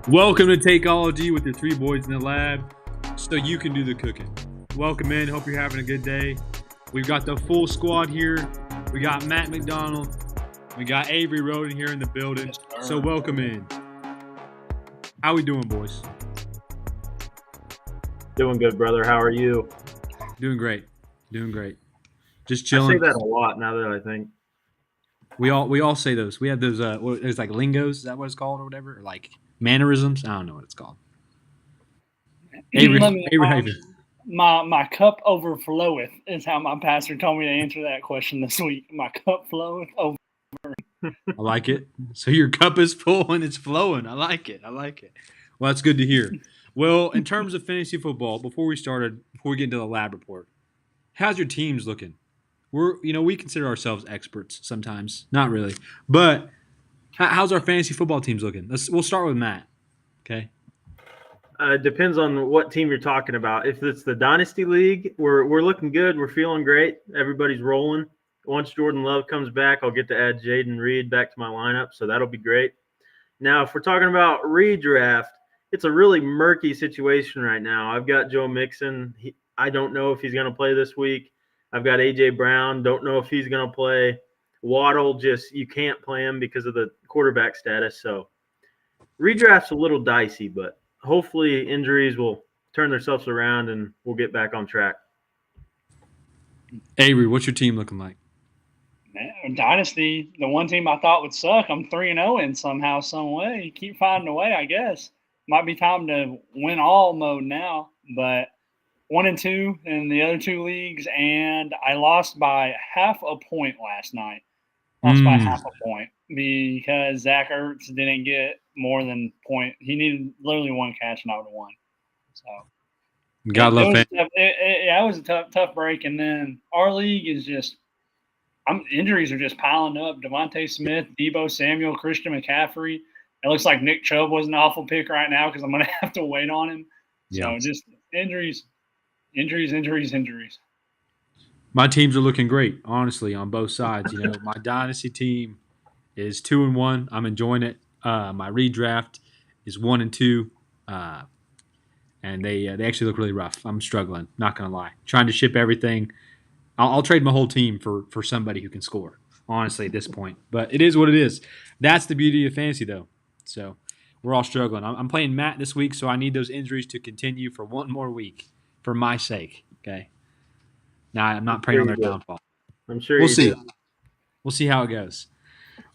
Welcome to Takeology with your three boys in the lab so you can do the cooking. Welcome in. Hope you're having a good day. We've got the full squad here. We got Matt McDonald. We got Avery Roden here in the building. So welcome in. How we doing, boys? Doing good, brother. How are you? Doing great. Doing great. Just I say chilling. that a lot now that I think. We all say those. We have those there's like lingos, is that what it's called or whatever? Or like mannerisms? I don't know what it's called. Avery, Let me, Avery, Avery. my cup overfloweth is how my pastor told me to answer that question this week. My cup floweth over. I like it. So your cup is full and it's flowing. I like it. I like it. Well, that's good to hear. Well, in terms of fantasy football, before we get into the lab report, how's your teams looking? We consider ourselves experts sometimes, not really, but how's our fantasy football teams looking? We'll start with Matt. Okay. Depends on what team you're talking about. If it's the Dynasty League, we're looking good. We're feeling great. Everybody's rolling. Once Jordan Love comes back, I'll get to add Jaden Reed back to my lineup, so that'll be great. Now, if we're talking about redraft, it's a really murky situation right now. I've got Joe Mixon. I don't know if he's going to play this week. I've got A.J. Brown. Don't know if he's going to play. Waddle, you can't play him because of the quarterback status. So redraft's a little dicey, but hopefully injuries will turn themselves around and we'll get back on track. Avery, what's your team looking like? Man, Dynasty, the one team I thought would suck, I'm 3-0 in somehow, some way. Keep finding a way, I guess. Might be time to win all mode now, but 1-2 in the other two leagues, and I lost by half a point last night. Lost by half a point because Zach Ertz didn't get more than point. He needed literally one catch, and I would have won. So God love it. It was a tough break, and then our league is just injuries are just piling up. Devontae Smith, Deebo Samuel, Christian McCaffrey. It looks like Nick Chubb was an awful pick right now because I'm going to have to wait on him. So just injuries. My teams are looking great, honestly, on both sides. My dynasty team is 2-1. I'm enjoying it. My redraft is 1-2, and they actually look really rough. I'm struggling, not gonna lie. Trying to ship everything. I'll trade my whole team for somebody who can score. Honestly, at this point, but it is what it is. That's the beauty of fantasy, though. So we're all struggling. I'm playing Matt this week, so I need those injuries to continue for one more week, for my sake. Okay. Now I'm not praying on their downfall. I'm sure we'll you see. do. We'll see how it goes.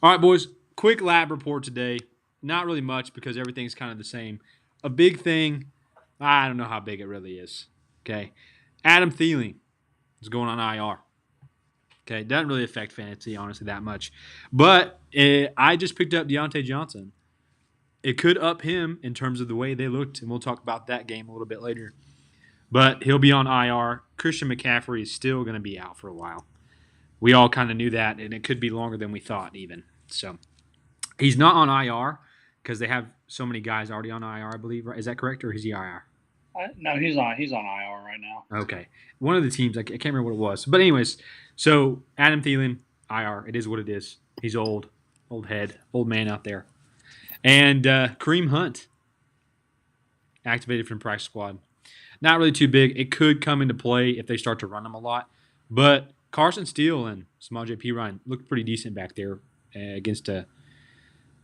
All right, boys. Quick lab report today. Not really much because everything's kind of the same. A big thing. I don't know how big it really is. Okay. Adam Thielen is going on IR. Okay. Doesn't really affect fantasy, honestly, that much. But I just picked up Deontay Johnson. It could up him in terms of the way they looked, and we'll talk about that game a little bit later. But he'll be on IR. Christian McCaffrey is still going to be out for a while. We all kind of knew that, and it could be longer than we thought even. So he's not on IR because they have so many guys already on IR, I believe. Right? Is that correct, or is he IR? No, he's on IR right now. Okay. One of the teams, I can't remember what it was. But anyways, so Adam Thielen, IR. It is what it is. He's old head, old man out there. And Kareem Hunt, activated from practice squad. Not really too big. It could come into play if they start to run him a lot. But Carson Steele and Small J.P. Ryan looked pretty decent back there against a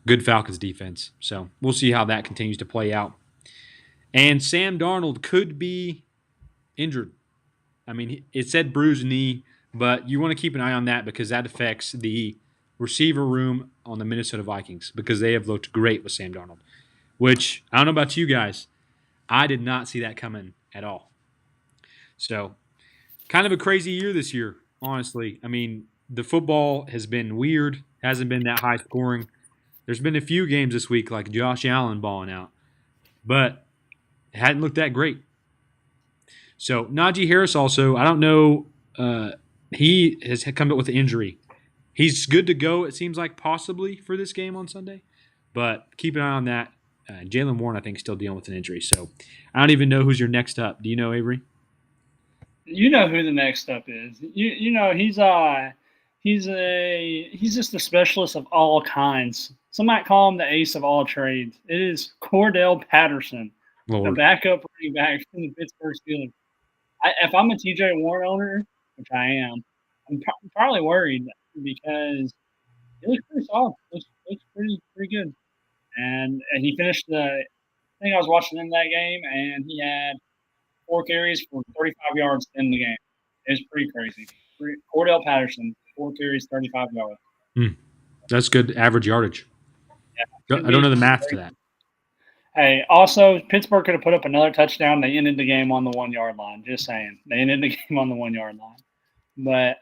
good Falcons defense. So we'll see how that continues to play out. And Sam Darnold could be injured. I mean, it said bruised knee, but you want to keep an eye on that because that affects the receiver room on the Minnesota Vikings because they have looked great with Sam Darnold, which I don't know about you guys. I did not see that coming at all. So kind of a crazy year this year, honestly. I mean, the football has been weird, hasn't been that high scoring. There's been a few games this week like Josh Allen balling out, but it hadn't looked that great. So Najee Harris also, I don't know, he has come up with an injury. He's good to go, it seems like, possibly for this game on Sunday, but keep an eye on that. Jalen Warren, I think, is still dealing with an injury. So I don't even know who's your next up. Do you know, Avery? You know who the next up is. You know he's He's just a specialist of all kinds. Some might call him the ace of all trades. It is Cordell Patterson, the Lord. backup running back from the Pittsburgh Steelers. If I'm a TJ Warren owner, which I am, I'm probably worried because he looks pretty solid. Looks pretty good. And he finished the. I think I was watching him that game, and he had 4 carries for 35 yards in the game. It was pretty crazy. Cordell Patterson, 4 carries, 35 yards. That's good average yardage. Yeah, I don't know the math to that. Hey, also, Pittsburgh could have put up another touchdown. They ended the game on the 1 yard line. Just saying. They ended the game on the 1 yard line. But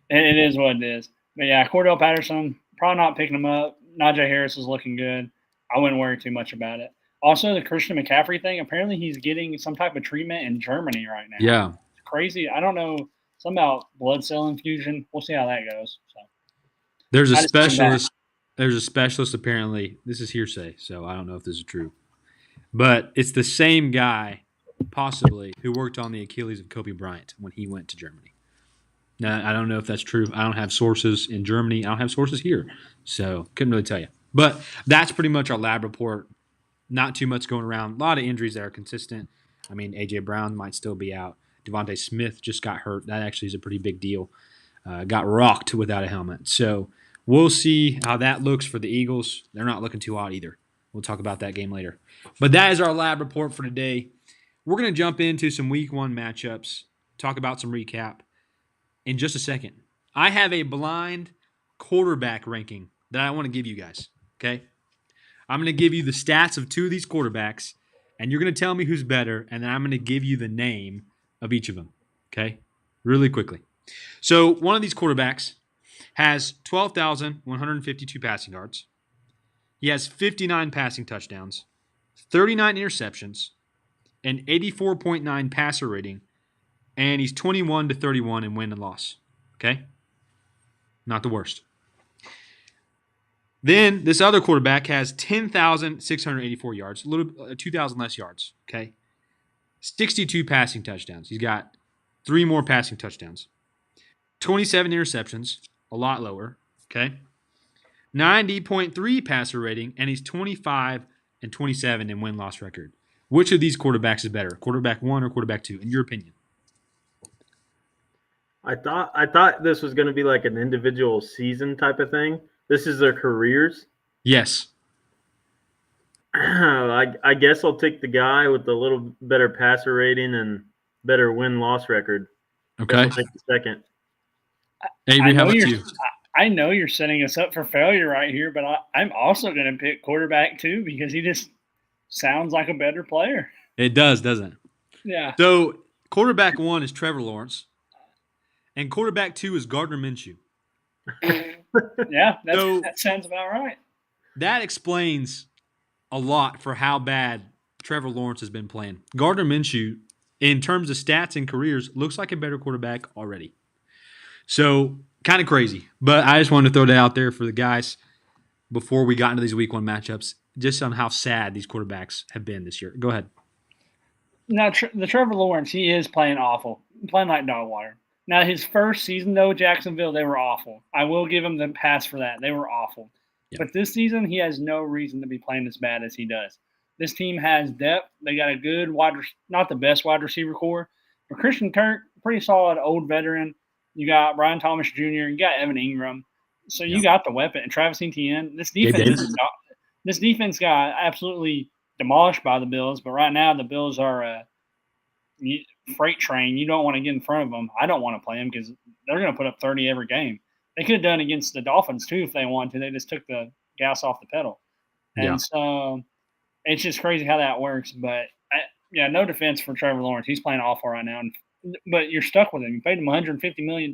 it is what it is. But yeah, Cordell Patterson, probably not picking him up. Najee Harris is looking good. I wouldn't worry too much about it. Also, the Christian McCaffrey thing, apparently he's getting some type of treatment in Germany right now. Yeah. It's crazy. I don't know. Something about blood cell infusion. We'll see how that goes. So There's a specialist. There's a specialist apparently. This is hearsay, so I don't know if this is true. But it's the same guy, possibly, who worked on the Achilles of Kobe Bryant when he went to Germany. Now, I don't know if that's true. I don't have sources in Germany. I don't have sources here, so couldn't really tell you. But that's pretty much our lab report. Not too much going around. A lot of injuries that are consistent. I mean, A.J. Brown might still be out. Devontae Smith just got hurt. That actually is a pretty big deal. Got rocked without a helmet. So we'll see how that looks for the Eagles. They're not looking too hot either. We'll talk about that game later. But that is our lab report for today. We're going to jump into some Week 1 matchups, talk about some recap in just a second. I have a blind quarterback ranking that I want to give you guys, okay? I'm going to give you the stats of 2 of these quarterbacks, and you're going to tell me who's better, and then I'm going to give you the name of each of them, okay? Really quickly. So one of these quarterbacks has 12,152 passing yards. He has 59 passing touchdowns, 39 interceptions, an 84.9 passer rating, and he's 21-31 in win and loss. Okay? Not the worst. Then this other quarterback has 10,684 yards, a little 2,000 less yards. Okay? 62 passing touchdowns. He's got 3 more passing touchdowns. 27 interceptions, a lot lower. Okay? 90.3 passer rating, and he's 25-27 in win-loss record. Which of these quarterbacks is better, quarterback 1 or quarterback 2, in your opinion? I thought this was going to be like an individual season type of thing. This is their careers. Yes. I guess I'll take the guy with the little better passer rating and better win-loss record. Okay. I'll take the second. Avery, how about you? I know you're setting us up for failure right here, but I'm also going to pick quarterback 2 because he just sounds like a better player. It does, doesn't it? Yeah. So quarterback 1 is Trevor Lawrence, and quarterback 2 is Gardner Minshew. Yeah, that sounds about right. That explains a lot for how bad Trevor Lawrence has been playing. Gardner Minshew, in terms of stats and careers, looks like a better quarterback already. So kind of crazy, but I just wanted to throw that out there for the guys before we got into these Week 1 matchups, just on how sad these quarterbacks have been this year. Go ahead. Now, the Trevor Lawrence, he is playing awful, playing like dog water. Now, his first season, though, Jacksonville, they were awful. I will give him the pass for that. They were awful. Yeah. But this season, he has no reason to be playing as bad as he does. This team has depth. They got a good not the best wide receiver core, but Christian Kirk, pretty solid old veteran. You got Brian Thomas Jr., you got Evan Ingram. So you got the weapon. And Travis Etienne. This defense got absolutely demolished by the Bills, but right now the Bills are a freight train. You don't want to get in front of them. I don't want to play them because they're going to put up 30 every game. They could have done against the Dolphins too if they wanted to. They just took the gas off the pedal. And so it's just crazy how that works. But, no defense for Trevor Lawrence. He's playing awful right now. But you're stuck with him. You paid him $150 million.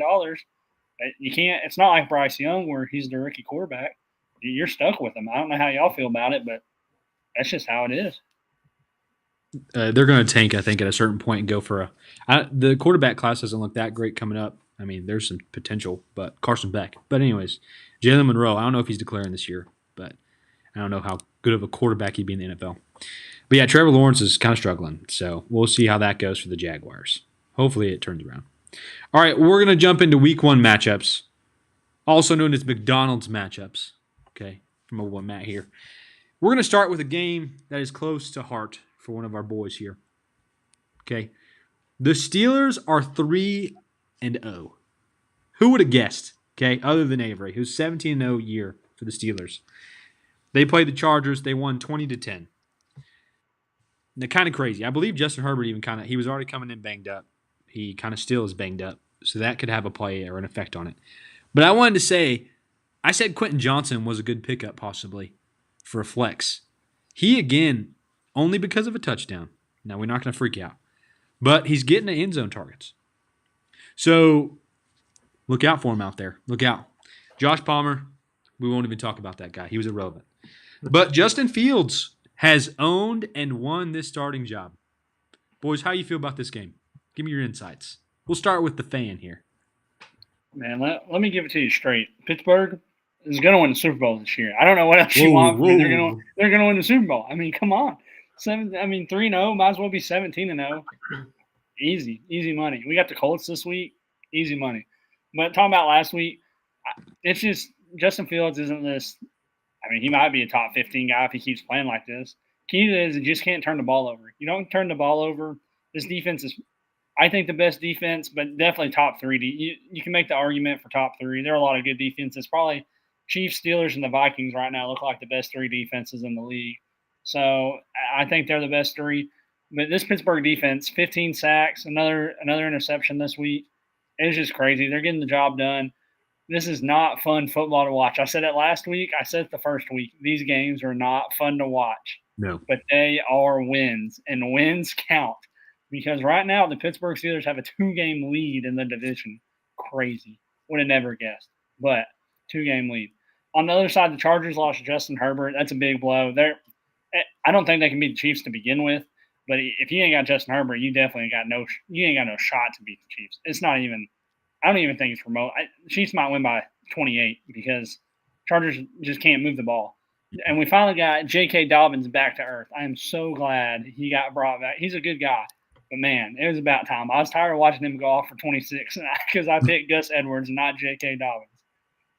You can't – it's not like Bryce Young where he's the rookie quarterback. You're stuck with him. I don't know how y'all feel about it, but that's just how it is. They're going to tank, I think, at a certain point and go for the quarterback class doesn't look that great coming up. I mean, there's some potential, but Carson Beck. But anyways, Jalen Monroe, I don't know if he's declaring this year, but I don't know how good of a quarterback he'd be in the NFL. But yeah, Trevor Lawrence is kind of struggling, so we'll see how that goes for the Jaguars. Hopefully it turns around. All right, we're going to jump into Week 1 matchups. also known as McDonald's matchups. Okay, from my boy Matt here. We're going to start with a game that is close to heart for one of our boys here. Okay, the Steelers are 3-0. Who would have guessed? Okay, other than Avery, who's 17-0 year for the Steelers. They played the Chargers. They won 20-10. They're kind of crazy. I believe Justin Herbert even he was already coming in banged up. He kind of still is banged up, so that could have a play or an effect on it. But I wanted to say, I said Quentin Johnson was a good pickup possibly for a flex. He, again, only because of a touchdown. Now, we're not going to freak out. But he's getting the end zone targets. So, look out for him out there. Look out. Josh Palmer, we won't even talk about that guy. He was irrelevant. But Justin Fields has owned and won this starting job. Boys, how you feel about this game? Give me your insights. We'll start with the fan here. Man, let me give it to you straight. Pittsburgh is going to win the Super Bowl this year. I don't know what else you want from me. They're going to win the Super Bowl. I mean, come on. 3-0, might as well be 17-0. Easy money. We got the Colts this week. Easy money. But talking about last week, it's just Justin Fields isn't this. I mean, he might be a top 15 guy if he keeps playing like this. Key is you just can't turn the ball over. You don't turn the ball over. This defense is, I think, the best defense, but definitely top 3. You can make the argument for top 3. There are a lot of good defenses. Probably Chiefs, Steelers, and the Vikings right now look like the best 3 defenses in the league. So I think they're the best 3. But this Pittsburgh defense, 15 sacks, another interception this week. It's just crazy. They're getting the job done. This is not fun football to watch. I said it last week. I said it the first week. These games are not fun to watch. No. But they are wins, and wins count. Because right now, the Pittsburgh Steelers have a 2-game lead in the division. Crazy. Would have never guessed. But 2-game lead. On the other side, the Chargers lost Justin Herbert. That's a big blow. I don't think they can beat the Chiefs to begin with. But if you ain't got Justin Herbert, you definitely ain't got no shot to beat the Chiefs. It's not even – I don't even think it's remote. The Chiefs might win by 28 because Chargers just can't move the ball. And we finally got J.K. Dobbins back to earth. I am so glad he got brought back. He's a good guy. But, man, it was about time. I was tired of watching him go off for 26 because I picked Gus Edwards, not J.K. Dobbins.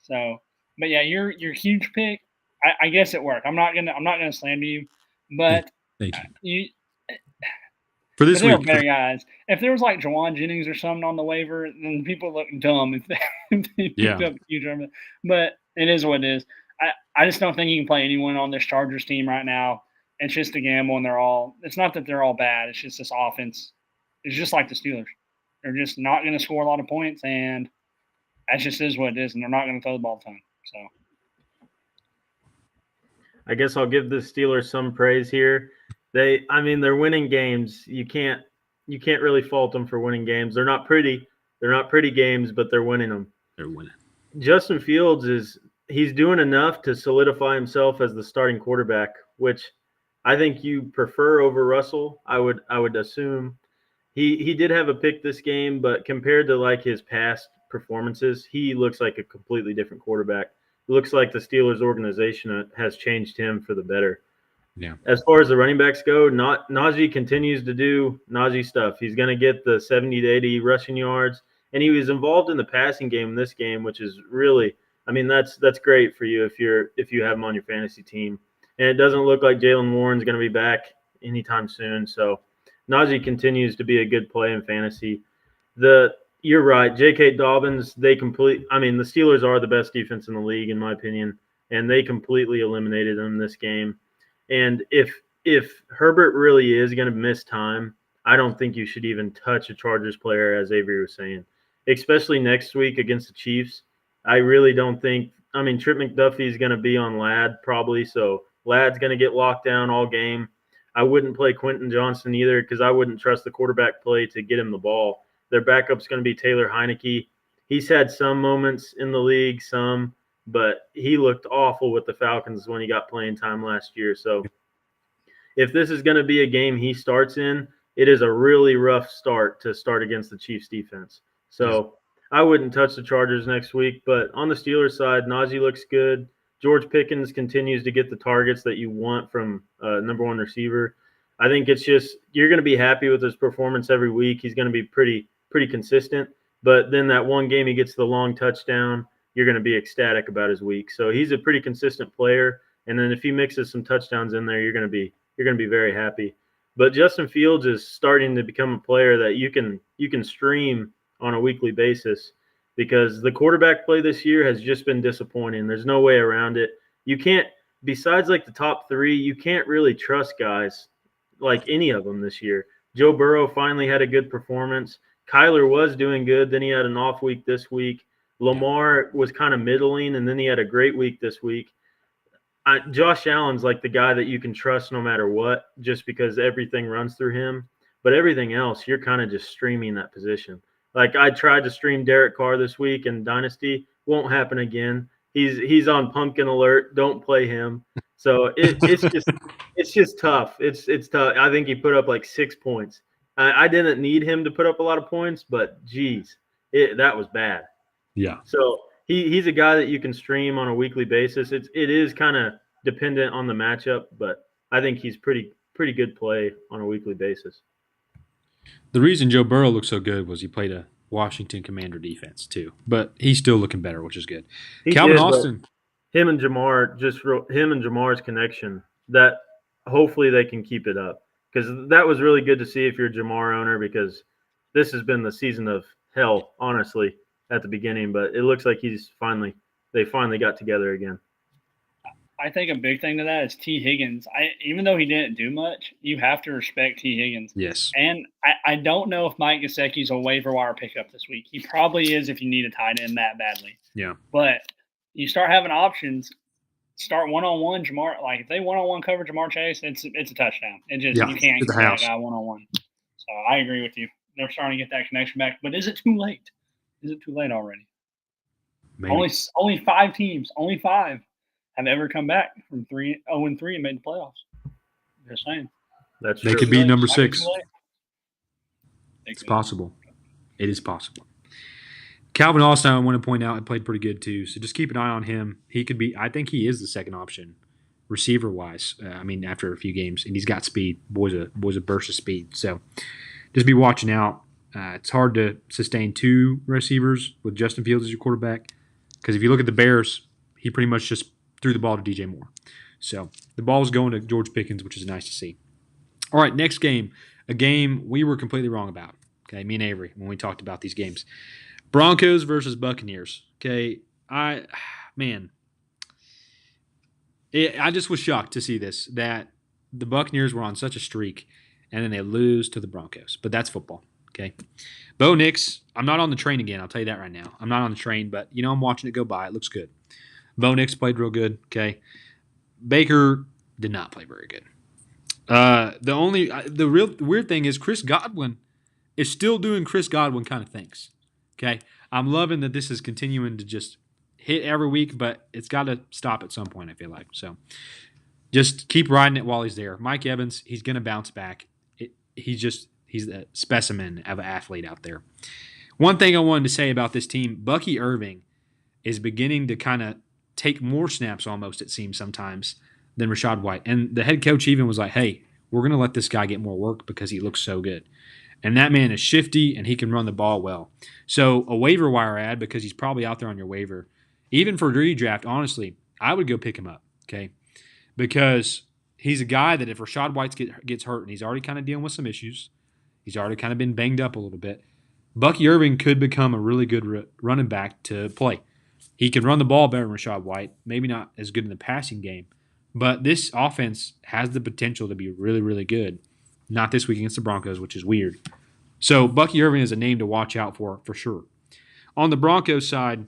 So, but, yeah, your huge pick, I guess it worked. I'm not gonna slander you, but Thank you for this there week. are better guys. If there was like Jawan Jennings or something on the waiver, then people look dumb if they picked up huge. But it is what it is. I just don't think you can play anyone on this Chargers team right now. It's just a gamble, and it's not that they're all bad. It's just this offense. It's just like the Steelers. They're just not going to score a lot of points, and that just is what it is, and they're not going to throw the ball a ton. So, I guess I'll give the Steelers some praise here. They're winning games. You can't really fault them for winning games. They're not pretty. They're not pretty games, but they're winning them. They're winning. Justin Fields he's doing enough to solidify himself as the starting quarterback, which I think you prefer over Russell. I would assume he did have a pick this game, but compared to like his past performances, he looks like a completely different quarterback. It looks like the Steelers organization has changed him for the better. Yeah. As far as the running backs go, Najee continues to do Najee stuff. He's going to get the 70 to 80 rushing yards, and he was involved in the passing game in this game, which is really, that's great for you if you have him on your fantasy team. And it doesn't look like Jalen Warren's going to be back anytime soon. So Najee continues to be a good play in fantasy. You're right, J.K. Dobbins. The Steelers are the best defense in the league, in my opinion, and they completely eliminated them this game. And if Herbert really is going to miss time, I don't think you should even touch a Chargers player, as Avery was saying, especially next week against the Chiefs. I really don't think – Trip McDuffie is going to be on Ladd probably, so Ladd's going to get locked down all game. I wouldn't play Quentin Johnson either because I wouldn't trust the quarterback play to get him the ball. Their backup's going to be Taylor Heineke. He's had some moments in the league, but he looked awful with the Falcons when he got playing time last year. So if this is going to be a game he starts in, it is a really rough start to start against the Chiefs defense. So I wouldn't touch the Chargers next week. But on the Steelers side, Najee looks good. George Pickens continues to get the targets that you want from number one receiver. I think it's just you're going to be happy with his performance every week. He's going to be pretty consistent. But then that one game he gets the long touchdown, you're going to be ecstatic about his week. So he's a pretty consistent player. And then if he mixes some touchdowns in there, you're going to be very happy. But Justin Fields is starting to become a player that you can stream on a weekly basis because the quarterback play this year has just been disappointing. There's no way around it. You can't, besides like the top three, you can't really trust guys like any of them this year. Joe Burrow finally had a good performance. Kyler was doing good. Then he had an off week this week. Lamar was kind of middling, and then he had a great week this week. Josh Allen's like the guy that you can trust no matter what, just because everything runs through him. But everything else, you're kind of just streaming that position. Like I tried to stream Derek Carr this week in Dynasty, won't happen again. He's on pumpkin alert. Don't play him. So it's just tough. It's tough. I think he put up like 6 points. I didn't need him to put up a lot of points, but geez, that was bad. Yeah. So he's a guy that you can stream on a weekly basis. It is kind of dependent on the matchup, but I think he's pretty good play on a weekly basis. The reason Joe Burrow looked so good was he played a Washington Commander defense too, but he's still looking better, which is good. Calvin Austin, him and Jamar's connection, that hopefully they can keep it up because that was really good to see if you're a Jamar owner because this has been the season of hell, honestly, at the beginning. But it looks like they finally got together again. I think a big thing to that is T. Higgins. Even though he didn't do much, you have to respect T. Higgins. Yes. And I don't know if Mike Gesicki's a waiver wire pickup this week. He probably is if you need a tight end that badly. Yeah. But you start having options. Start one-on-one Jamar. Like if they one-on-one cover Jamar Chase, it's a touchdown. You can't get that guy one-on-one. So I agree with you. They're starting to get that connection back. But is it too late? Is it too late already? Maybe. Only 5 teams. Only 5. Have ever come back from 0-3 and made the playoffs. Just saying. That's they true. could be number 6. It's possible. It is possible. Calvin Austin, I want to point out, played pretty good too. So just keep an eye on him. He could be. I think he is the second option, receiver wise. After a few games, and he's got speed. Boy's a burst of speed. So just be watching out. It's hard to sustain 2 receivers with Justin Fields as your quarterback because if you look at the Bears, he pretty much just threw the ball to DJ Moore. So the ball was going to George Pickens, which is nice to see. All right, next game, a game we were completely wrong about, okay, me and Avery, when we talked about these games. Broncos versus Buccaneers, okay. I just was shocked to see this, that the Buccaneers were on such a streak, and then they lose to the Broncos. But that's football, okay. Bo Nix, I'm not on the train again, I'll tell you that right now. I'm not on the train, but, I'm watching it go by. It looks good. Bo Nix played real good, okay. Baker did not play very good. The real weird thing is Chris Godwin is still doing Chris Godwin kind of things, okay. I'm loving that this is continuing to just hit every week, but it's got to stop at some point, I feel like. So just keep riding it while he's there. Mike Evans, he's going to bounce back. He's a specimen of an athlete out there. One thing I wanted to say about this team, Bucky Irving is beginning to kind of take more snaps almost, it seems sometimes, than Rachaad White. And the head coach even was like, hey, we're going to let this guy get more work because he looks so good. And that man is shifty, and he can run the ball well. So a waiver wire ad, because he's probably out there on your waiver, even for redraft, honestly, I would go pick him up, okay? Because he's a guy that if Rachaad White gets hurt, and he's already kind of dealing with some issues, he's already kind of been banged up a little bit, Bucky Irving could become a really good running back to play. He can run the ball better than Rachaad White, maybe not as good in the passing game, but this offense has the potential to be really, really good. Not this week against the Broncos, which is weird. So Bucky Irving is a name to watch out for sure. On the Broncos side,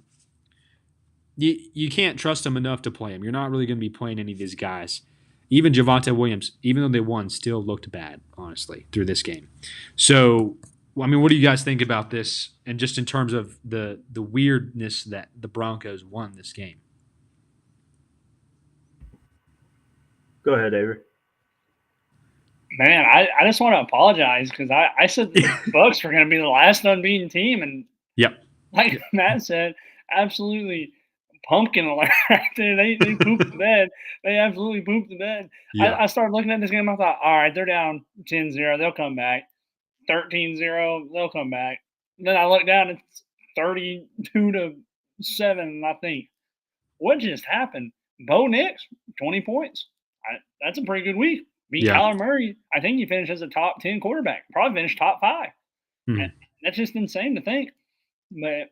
you can't trust him enough to play him. You're not really going to be playing any of these guys. Even Javonte Williams, even though they won, still looked bad, honestly, through this game. So, what do you guys think about this? And just in terms of the weirdness that the Broncos won this game. Go ahead, Avery. Man, I just want to apologize because I said the Bucs were going to be the last unbeaten team, and like Matt said, absolutely pumpkin alert right there. They pooped the bed. They absolutely pooped the bed. Yeah. I started looking at this game. I thought, all right, they're down 10-0. They'll come back. 13-0. They'll come back. And then I look down. It's 32-0. 7, and I think, what just happened? Bo Nix, 20 points. That's a pretty good week. Beat Yeah. Kyler Murray. I think he finished as a top 10 quarterback. Probably finished top 5. Hmm. That's just insane to think. But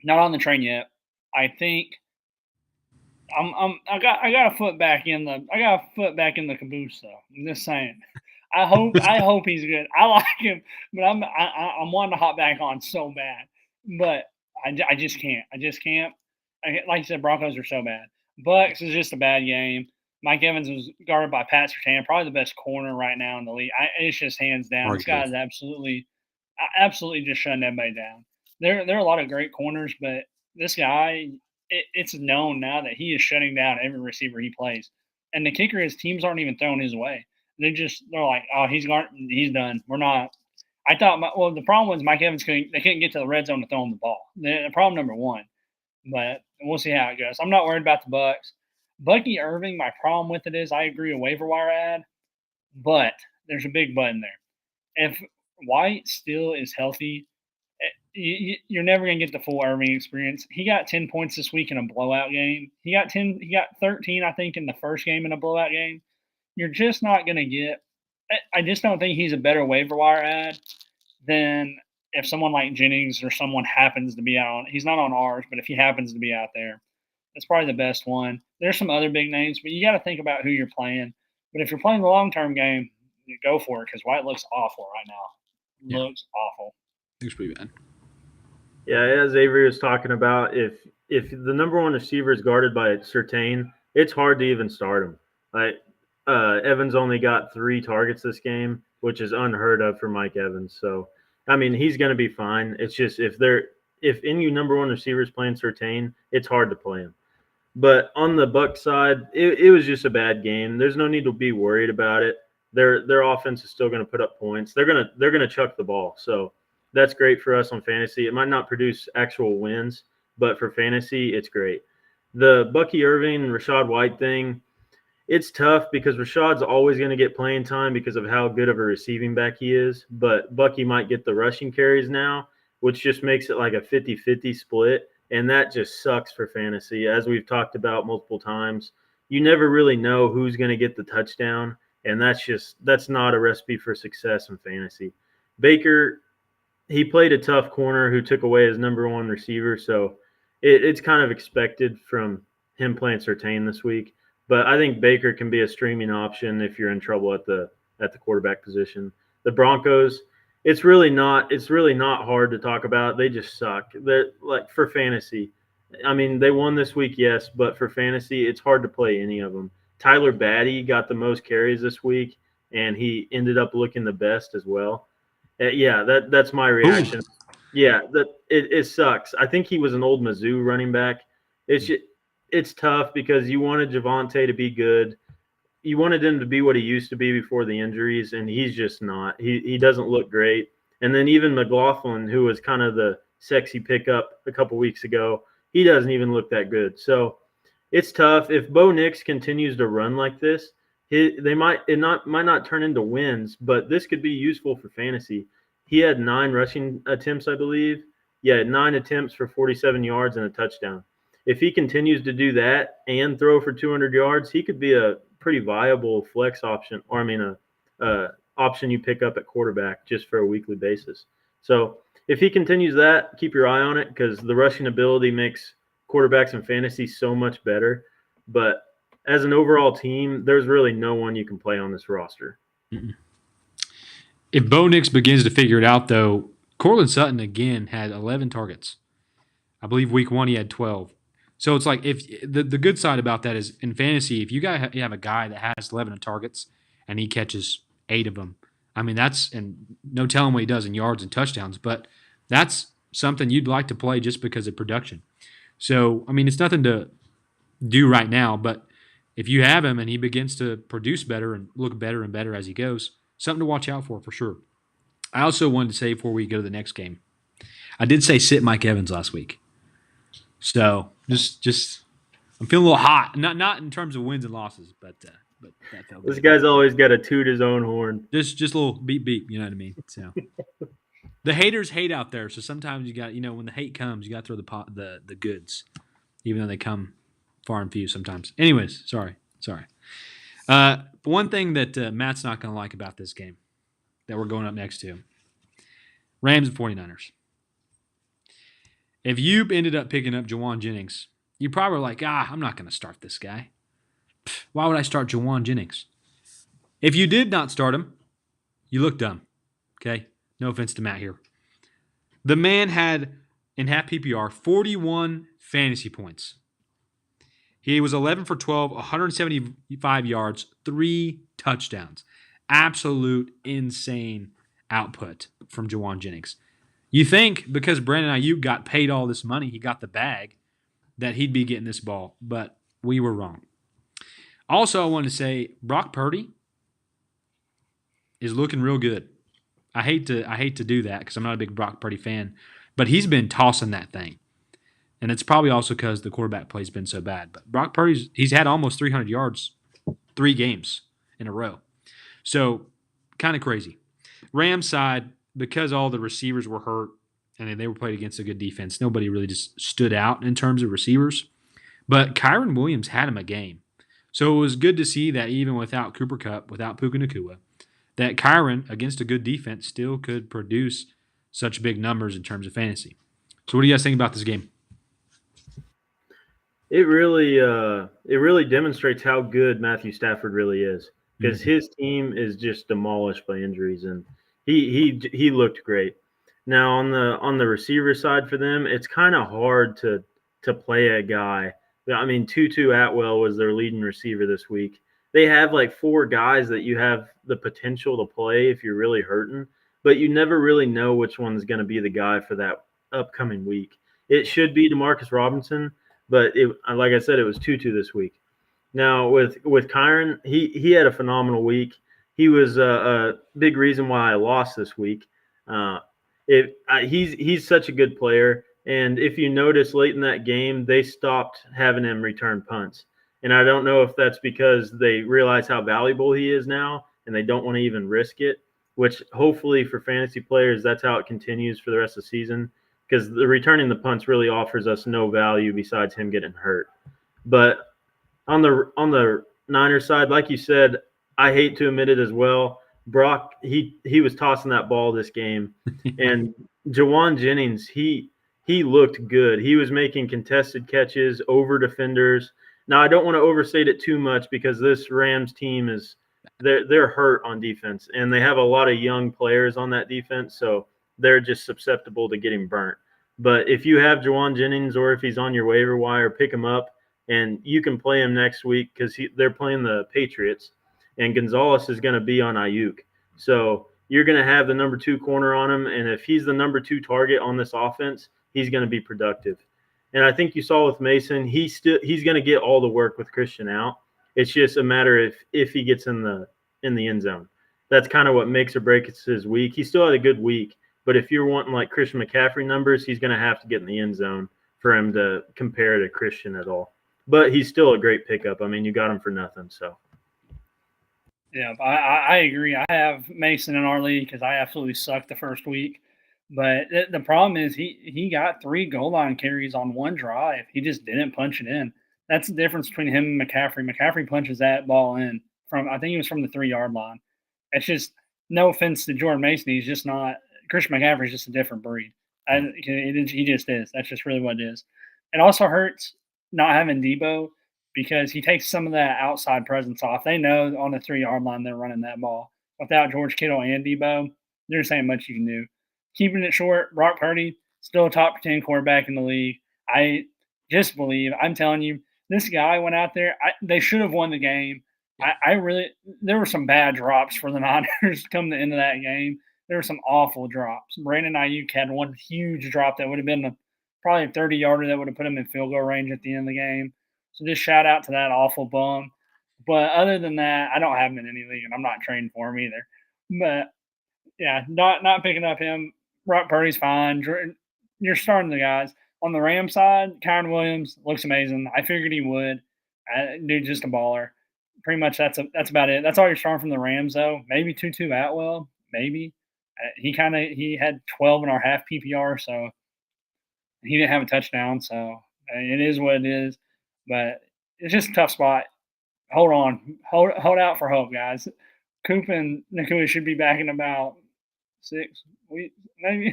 not on the train yet. I think I got a foot back in the caboose though. I'm just saying. I hope he's good. I like him, but I'm wanting to hop back on so bad, but I just can't. Like you said, Broncos are so bad. Bucks is just a bad game. Mike Evans was guarded by Pat Surtain, probably the best corner right now in the league. It's just hands down. This guy is absolutely just shutting everybody down. There are a lot of great corners, but this guy, it's known now that he is shutting down every receiver he plays. And the kicker is teams aren't even throwing his way. They're like, oh, he's done. We're not. I thought, the problem was Mike Evans couldn't get to the red zone to throw him the ball. The problem number one. But we'll see how it goes. I'm not worried about the Bucks. Bucky Irving, my problem with it is I agree a waiver wire ad, but there's a big but in there. If White still is healthy, you're never going to get the full Irving experience. He got 10 points this week in a blowout game. He got 13, I think, in the first game in a blowout game. You're just not going to get – I just don't think he's a better waiver wire ad than if someone like Jennings or someone happens to be out. He's not on ours, but if he happens to be out there, that's probably the best one. There's some other big names, but you got to think about who you're playing. But if you're playing the long-term game, go for it because White looks awful right now. Looks awful. Looks pretty bad. Yeah, as Avery was talking about, if the number one receiver is guarded by Surtain, it's hard to even start him. Like Evans only got 3 targets this game, which is unheard of for Mike Evans. So, I mean, he's going to be fine. It's just if any number one receiver is playing Surtain, it's hard to play him. But on the Bucs side, it was just a bad game. There's no need to be worried about it. Their offense is still going to put up points. They're gonna chuck the ball. So that's great for us on fantasy. It might not produce actual wins, but for fantasy, it's great. The Bucky Irving and Rachaad White thing, it's tough because Rashad's always going to get playing time because of how good of a receiving back he is. But Bucky might get the rushing carries now, which just makes it like a 50-50 split. And that just sucks for fantasy. As we've talked about multiple times, you never really know who's going to get the touchdown. And that's not a recipe for success in fantasy. Baker, he played a tough corner who took away his number one receiver. So it's kind of expected from him playing Surtain this week. But I think Baker can be a streaming option if you're in trouble at the quarterback position. The Broncos, it's really not hard to talk about. They just suck. They're like for fantasy. I mean, they won this week, yes, but for fantasy, it's hard to play any of them. Tyler Batty got the most carries this week, and he ended up looking the best as well. Yeah, that's my reaction. Ooh. Yeah, it sucks. I think he was an old Mizzou running back. It's tough because you wanted Javonte to be good. You wanted him to be what he used to be before the injuries, and he's just not. He doesn't look great. And then even McLaughlin, who was kind of the sexy pickup a couple weeks ago, he doesn't even look that good. So it's tough. If Bo Nix continues to run like this, might not turn into wins, but this could be useful for fantasy. He had 9 rushing attempts, I believe. Yeah, 9 attempts for 47 yards and a touchdown. If he continues to do that and throw for 200 yards, he could be a pretty viable flex option, or a option you pick up at quarterback just for a weekly basis. So if he continues that, keep your eye on it because the rushing ability makes quarterbacks in fantasy so much better. But as an overall team, there's really no one you can play on this roster. Mm-mm. If Bo Nix begins to figure it out, though, Courtland Sutton again had 11 targets. I believe week 1 he had 12. So it's like if the good side about that is in fantasy, if you have a guy that has 11 targets and he catches 8 of them, I mean and no telling what he does in yards and touchdowns, but that's something you'd like to play just because of production. So I mean it's nothing to do right now, but if you have him and he begins to produce better and look better and better as he goes, something to watch out for sure. I also wanted to say before we go to the next game, I did say sit Mike Evans last week. So just I'm feeling a little hot. Not in terms of wins and losses, but that felt this good. Guy's always got to toot his own horn. Just a little beep, you know what I mean? So The haters hate out there, so sometimes you got when the hate comes, you got to throw the goods, even though they come far and few sometimes. Anyways, sorry. One thing that Matt's not going to like about this game that we're going up next to, Rams and 49ers. If you ended up picking up Jawan Jennings, you probably like, I'm not going to start this guy. Why would I start Jawan Jennings? If you did not start him, you look dumb. Okay? No offense to Matt here. The man had, in half PPR, 41 fantasy points. He was 11 for 12, 175 yards, 3 touchdowns. Absolute insane output from Jawan Jennings. You think because Brandon Ayuk got paid all this money, he got the bag, that he'd be getting this ball, but we were wrong. Also, I wanted to say Brock Purdy is looking real good. I hate to do that because I'm not a big Brock Purdy fan, but he's been tossing that thing. And it's probably also because the quarterback play's been so bad. But Brock Purdy's he's had almost 300 yards 3 games in a row. So kind of crazy. Rams side, because all the receivers were hurt and they were played against a good defense, nobody really just stood out in terms of receivers. But Kyron Williams had him a game. So it was good to see that even without Cooper Kupp, without Puka Nacua, that Kyron, against a good defense, still could produce such big numbers in terms of fantasy. So what do you guys think about this game? It really demonstrates how good Matthew Stafford really is, because his team is just demolished by injuries, and he looked great. Now on the receiver side for them, it's kind of hard to play a guy. I mean, Tutu Atwell was their leading receiver this week. They have like 4 guys that you have the potential to play if you're really hurting, but you never really know which one's going to be the guy for that upcoming week. It should be Demarcus Robinson, but like I said, it was Tutu this week. Now with Kyron, he had a phenomenal week. He was a big reason why I lost this week. He's such a good player, and if you notice late in that game, they stopped having him return punts. And I don't know if that's because they realize how valuable he is now, and they don't want to even risk it. Which hopefully for fantasy players, that's how it continues for the rest of the season, because the returning the punts really offers us no value besides him getting hurt. But on the Niners side, like you said, I hate to admit it as well. Brock, he was tossing that ball this game, and Jawan Jennings, he looked good. He was making contested catches over defenders. Now I don't want to overstate it too much because this Rams team they're hurt on defense, and they have a lot of young players on that defense, so they're just susceptible to getting burnt. But if you have Jawan Jennings, or if he's on your waiver wire, pick him up, and you can play him next week because they're playing the Patriots, and Gonzalez is going to be on Ayuk. So you're going to have the number 2 corner on him, and if he's the number 2 target on this offense, he's going to be productive. And I think you saw with Mason, he's going to get all the work with Christian out. It's just a matter if he gets in the end zone. That's kind of what makes or breaks his week. He still had a good week, but if you're wanting like Christian McCaffrey numbers, he's going to have to get in the end zone for him to compare to Christian at all. But he's still a great pickup. I mean, you got him for nothing. So. Yeah, I agree. I have Mason in our league because I absolutely sucked the first week. But the problem is he got 3 goal line carries on one drive. He just didn't punch it in. That's the difference between him and McCaffrey. McCaffrey punches that ball in from, I think he was from the 3-yard line. It's just, no offense to Jordan Mason, he's just not. Christian McCaffrey's just a different breed. He just is. That's just really what it is. It also hurts not having Debo because he takes some of that outside presence off. They know on the 3-yard line they're running that ball. Without George Kittle and Debo, there's ain't much you can do. Keeping it short, Brock Purdy, still a top 10 quarterback in the league. I just believe, I'm telling you, this guy went out there. They should have won the game. There were some bad drops for the Niners come the end of that game. There were some awful drops. Brandon Ayuk had one huge drop that would have been probably a 30-yarder that would have put him in field goal range at the end of the game. So just shout out to that awful bum. But other than that, I don't have him in any league, and I'm not trading for him either. But, yeah, not picking up him. Brock Purdy's fine. You're starting the guys. On the Ram side, Kyron Williams looks amazing. I figured he would. Dude, just a baller. Pretty much that's about it. That's all you're starting from the Rams, though. Maybe Tutu Atwell. Maybe. He had 12.5 PPR, so he didn't have a touchdown. So it is what it is. But it's just a tough spot. Hold on, hold out for hope, guys. Coop and Nakua should be back in about 6 weeks, maybe.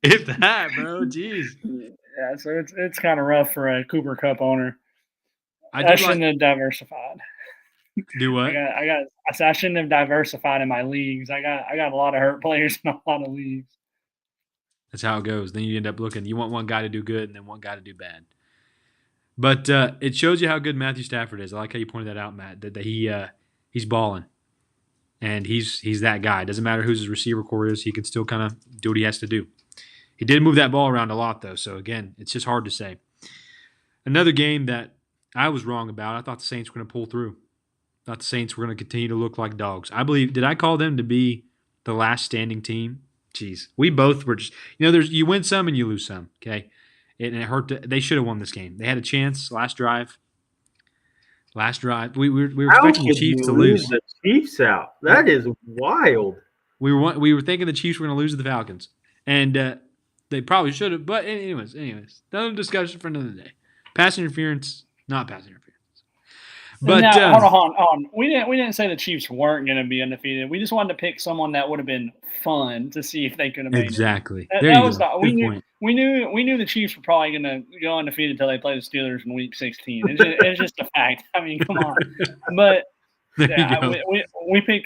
If that, bro, jeez. Yeah, so it's kind of rough for a Cooper Cup owner. I I do shouldn't like have diversified. do what? I said I shouldn't have diversified in my leagues. I got a lot of hurt players in a lot of leagues. That's how it goes. Then you end up looking. You want one guy to do good and then one guy to do bad. But it shows you how good Matthew Stafford is. I like how you pointed that out, Matt. That he's balling, and he's that guy. Doesn't matter who's his receiver core is. He can still kind of do what he has to do. He did move that ball around a lot, though. So again, it's just hard to say. Another game that I was wrong about. I thought the Saints were going to pull through. I thought the Saints were going to continue to look like dogs. I believe. Did I call them to be the last standing team? Jeez, we both were just. There's you win some and you lose some. Okay. And it hurt. They should have won this game. They had a chance last drive. We were How expecting the could Chiefs you to lose lose. the Chiefs out? That is wild. We were thinking the Chiefs were going to lose to the Falcons, and they probably should have. But anyways, another discussion for another day. Pass interference, not pass interference. But now, hold on. We didn't say the Chiefs weren't going to be undefeated. We just wanted to pick someone that would have been fun to see if they could have made exactly. it. There That you was go. we knew the Chiefs were probably going to go undefeated until they play the Steelers in Week 16. It's just a fact. I mean, come on. But There yeah, you go.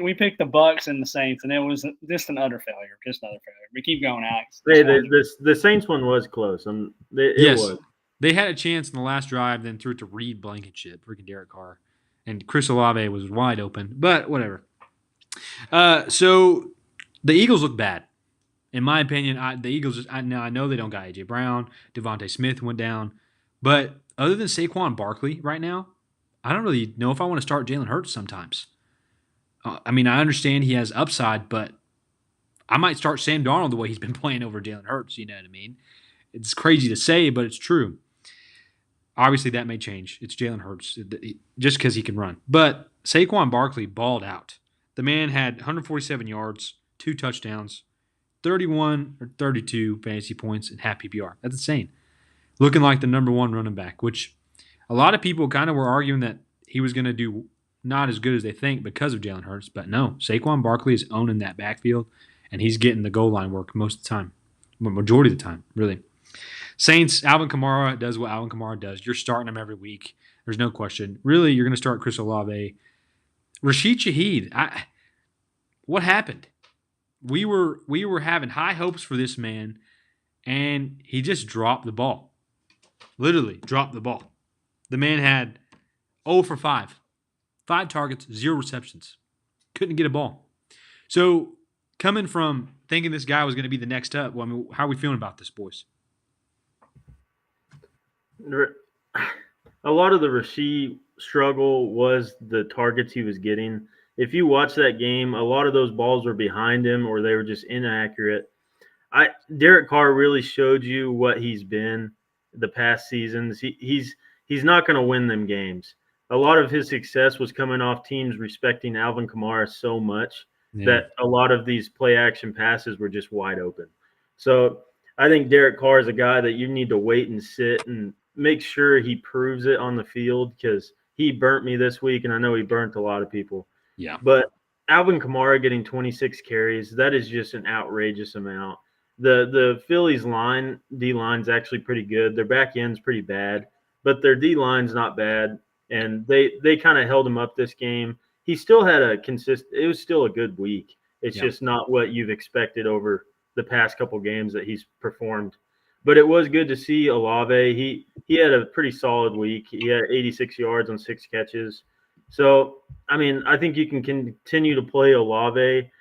we picked the Bucks and the Saints, and it was just an utter failure. Just another failure. We keep going, Alex. Hey, the Saints one was close. It Yes, was. they had a chance in the last drive, then threw it to Reed Blankenship, freaking Derek Carr, and Chris Olave was wide open. But whatever. So the Eagles look bad, in my opinion. The Eagles. I know they don't got AJ Brown, Devontae Smith went down, but other than Saquon Barkley right now, I don't really know if I want to start Jalen Hurts sometimes. I mean, I understand he has upside, but I might start Sam Darnold the way he's been playing over Jalen Hurts. You know what I mean? It's crazy to say, but it's true. Obviously, that may change. It's Jalen Hurts just because he can run. But Saquon Barkley balled out. The man had 147 yards, 2 touchdowns, 31 or 32 fantasy points, and half PPR. That's insane. Looking like the number one running back, which a lot of people kind of were arguing that he was going to do not as good as they think because of Jalen Hurts. But no, Saquon Barkley is owning that backfield, and he's getting the goal line work most of the time, majority of the time, really. Saints, Alvin Kamara does what Alvin Kamara does. You're starting him every week. There's no question. Really, you're going to start Chris Olave. Rashid Shaheed, what happened? We were having high hopes for this man, and he just dropped the ball. Literally dropped the ball. The man had 0 for 5. 5 targets, 0 receptions. Couldn't get a ball. So coming from thinking this guy was going to be the next up, well, I mean, how are we feeling about this, boys? A lot of the Rashid struggle was the targets he was getting. If you watch that game, a lot of those balls were behind him or they were just inaccurate. Derek Carr really showed you what he's been the past seasons. He's not going to win them games. A lot of his success was coming off teams respecting Alvin Kamara so much that a lot of these play action passes were just wide open. So I think Derek Carr is a guy that you need to wait and sit and make sure he proves it on the field because he burnt me this week, and I know he burnt a lot of people. Yeah. But Alvin Kamara getting 26 carries, that is just an outrageous amount. The Phillies D line's actually pretty good. Their back end's pretty bad, but their D line's not bad, and they kind of held him up this game. He still had it was still a good week. It's just not what you've expected over the past couple games that he's performed. But it was good to see Olave. He had a pretty solid week. He had 86 yards on 6 catches. So, I mean, I think you can continue to play Olave.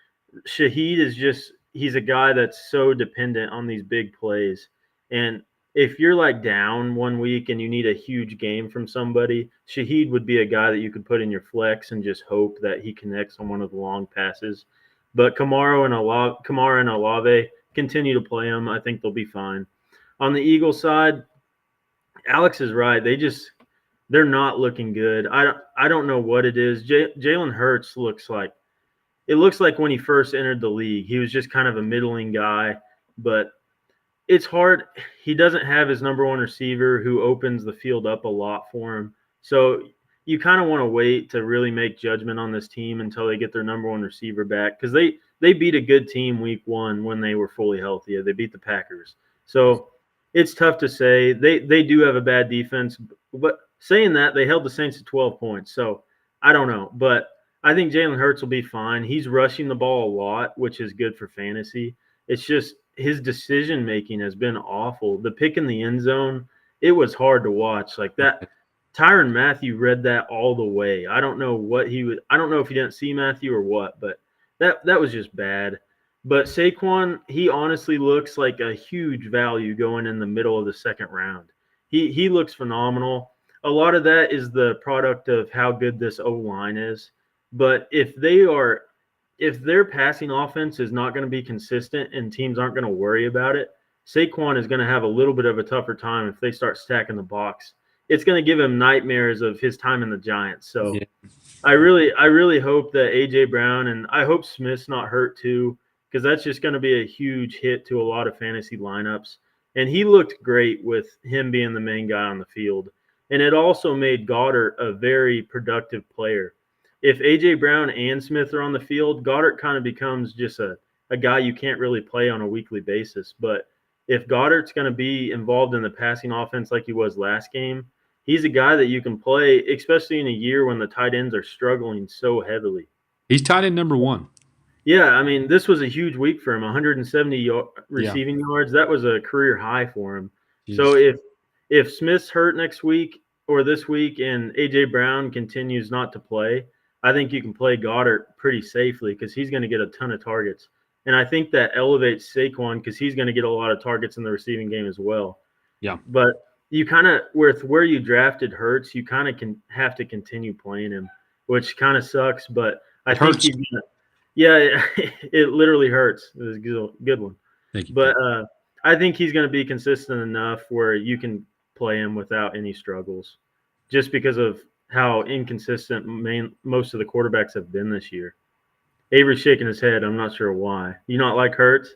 Shaheed is he's a guy that's so dependent on these big plays. And if you're like down one week and you need a huge game from somebody, Shaheed would be a guy that you could put in your flex and just hope that he connects on one of the long passes. But Kamara and Olave continue to play them. I think they'll be fine. On the Eagles side, Alex is right. They're not looking good. I don't know what it is. Jalen Hurts looks like it looks like when he first entered the league, he was just kind of a middling guy, but it's hard. He doesn't have his number one receiver who opens the field up a lot for him. So you kind of want to wait to really make judgment on this team until they get their number one receiver back, because they beat a good team week one when they were fully healthy. They beat the Packers. So it's tough to say. They do have a bad defense, but saying that, they held the Saints to 12 points. So I don't know, but I think Jalen Hurts will be fine. He's rushing the ball a lot, which is good for fantasy. It's just his decision making has been awful. The pick in the end zone, it was hard to watch. Like that, Tyrann Mathieu read that all the way. I don't know what he would. I don't know if he didn't see Matthew or what, but that was just bad. But Saquon, he honestly looks like a huge value going in the middle of the second round. He looks phenomenal. A lot of that is the product of how good this O line is. But if their passing offense is not going to be consistent and teams aren't going to worry about it, Saquon is going to have a little bit of a tougher time if they start stacking the box. It's going to give him nightmares of his time in the Giants. So yeah. I really hope that A.J. Brown, and I hope Smith's not hurt too, because that's just going to be a huge hit to a lot of fantasy lineups. And he looked great with him being the main guy on the field. And it also made Goddard a very productive player. If A.J. Brown and Smith are on the field, Goddard kind of becomes just a guy you can't really play on a weekly basis. But if Goddard's going to be involved in the passing offense like he was last game, he's a guy that you can play, especially in a year when the tight ends are struggling so heavily. He's tight end number one. Yeah, I mean, this was a huge week for him, 170 receiving yards. That was a career high for him. Jeez. So if Smith's hurt next week or this week and A.J. Brown continues not to play, I think you can play Goddard pretty safely because he's going to get a ton of targets. And I think that elevates Saquon because he's going to get a lot of targets in the receiving game as well. Yeah. But you kind of, with where you drafted Hurts, you kind of can have to continue playing him, which kind of sucks. But I think he's going to. Yeah, it literally hurts. It was a good one. Thank you. But I think he's going to be consistent enough where you can play him without any struggles just because of how inconsistent most of the quarterbacks have been this year. Avery's shaking his head. I'm not sure why. You not like Hurts?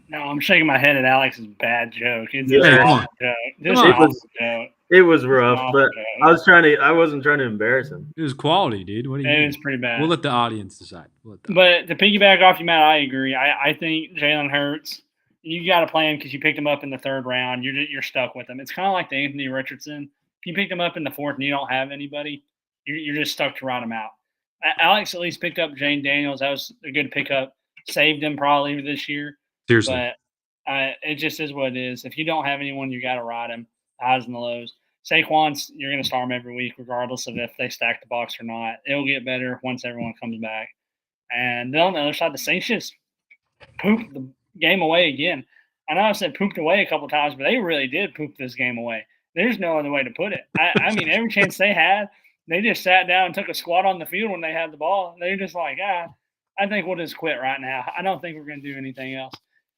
No, I'm shaking my head at Alex's bad joke. It's an awful joke. This is an awful joke. It was rough, but I wasn't trying to embarrass him. It was quality, dude. What do you mean? It was pretty bad. We'll let the audience decide. But to piggyback off you, Matt, I agree. I think Jalen Hurts, you got to play him because you picked him up in the third round. You're stuck with him. It's kind of like the Anthony Richardson. If you picked him up in the fourth and you don't have anybody, you're just stuck to ride him out. Alex at least picked up Jane Daniels. That was a good pickup. Saved him probably this year. Seriously. But it just is what it is. If you don't have anyone, you got to ride him, the highs and the lows. Saquon's, you're going to start him every week, regardless of if they stack the box or not. It'll get better once everyone comes back. And then on the other side, the Saints just pooped the game away again. I know I said pooped away a couple times, but they really did poop this game away. There's no other way to put it. I mean, every chance they had, they just sat down and took a squat on the field when they had the ball. They're just like, I think we'll just quit right now. I don't think we're going to do anything else.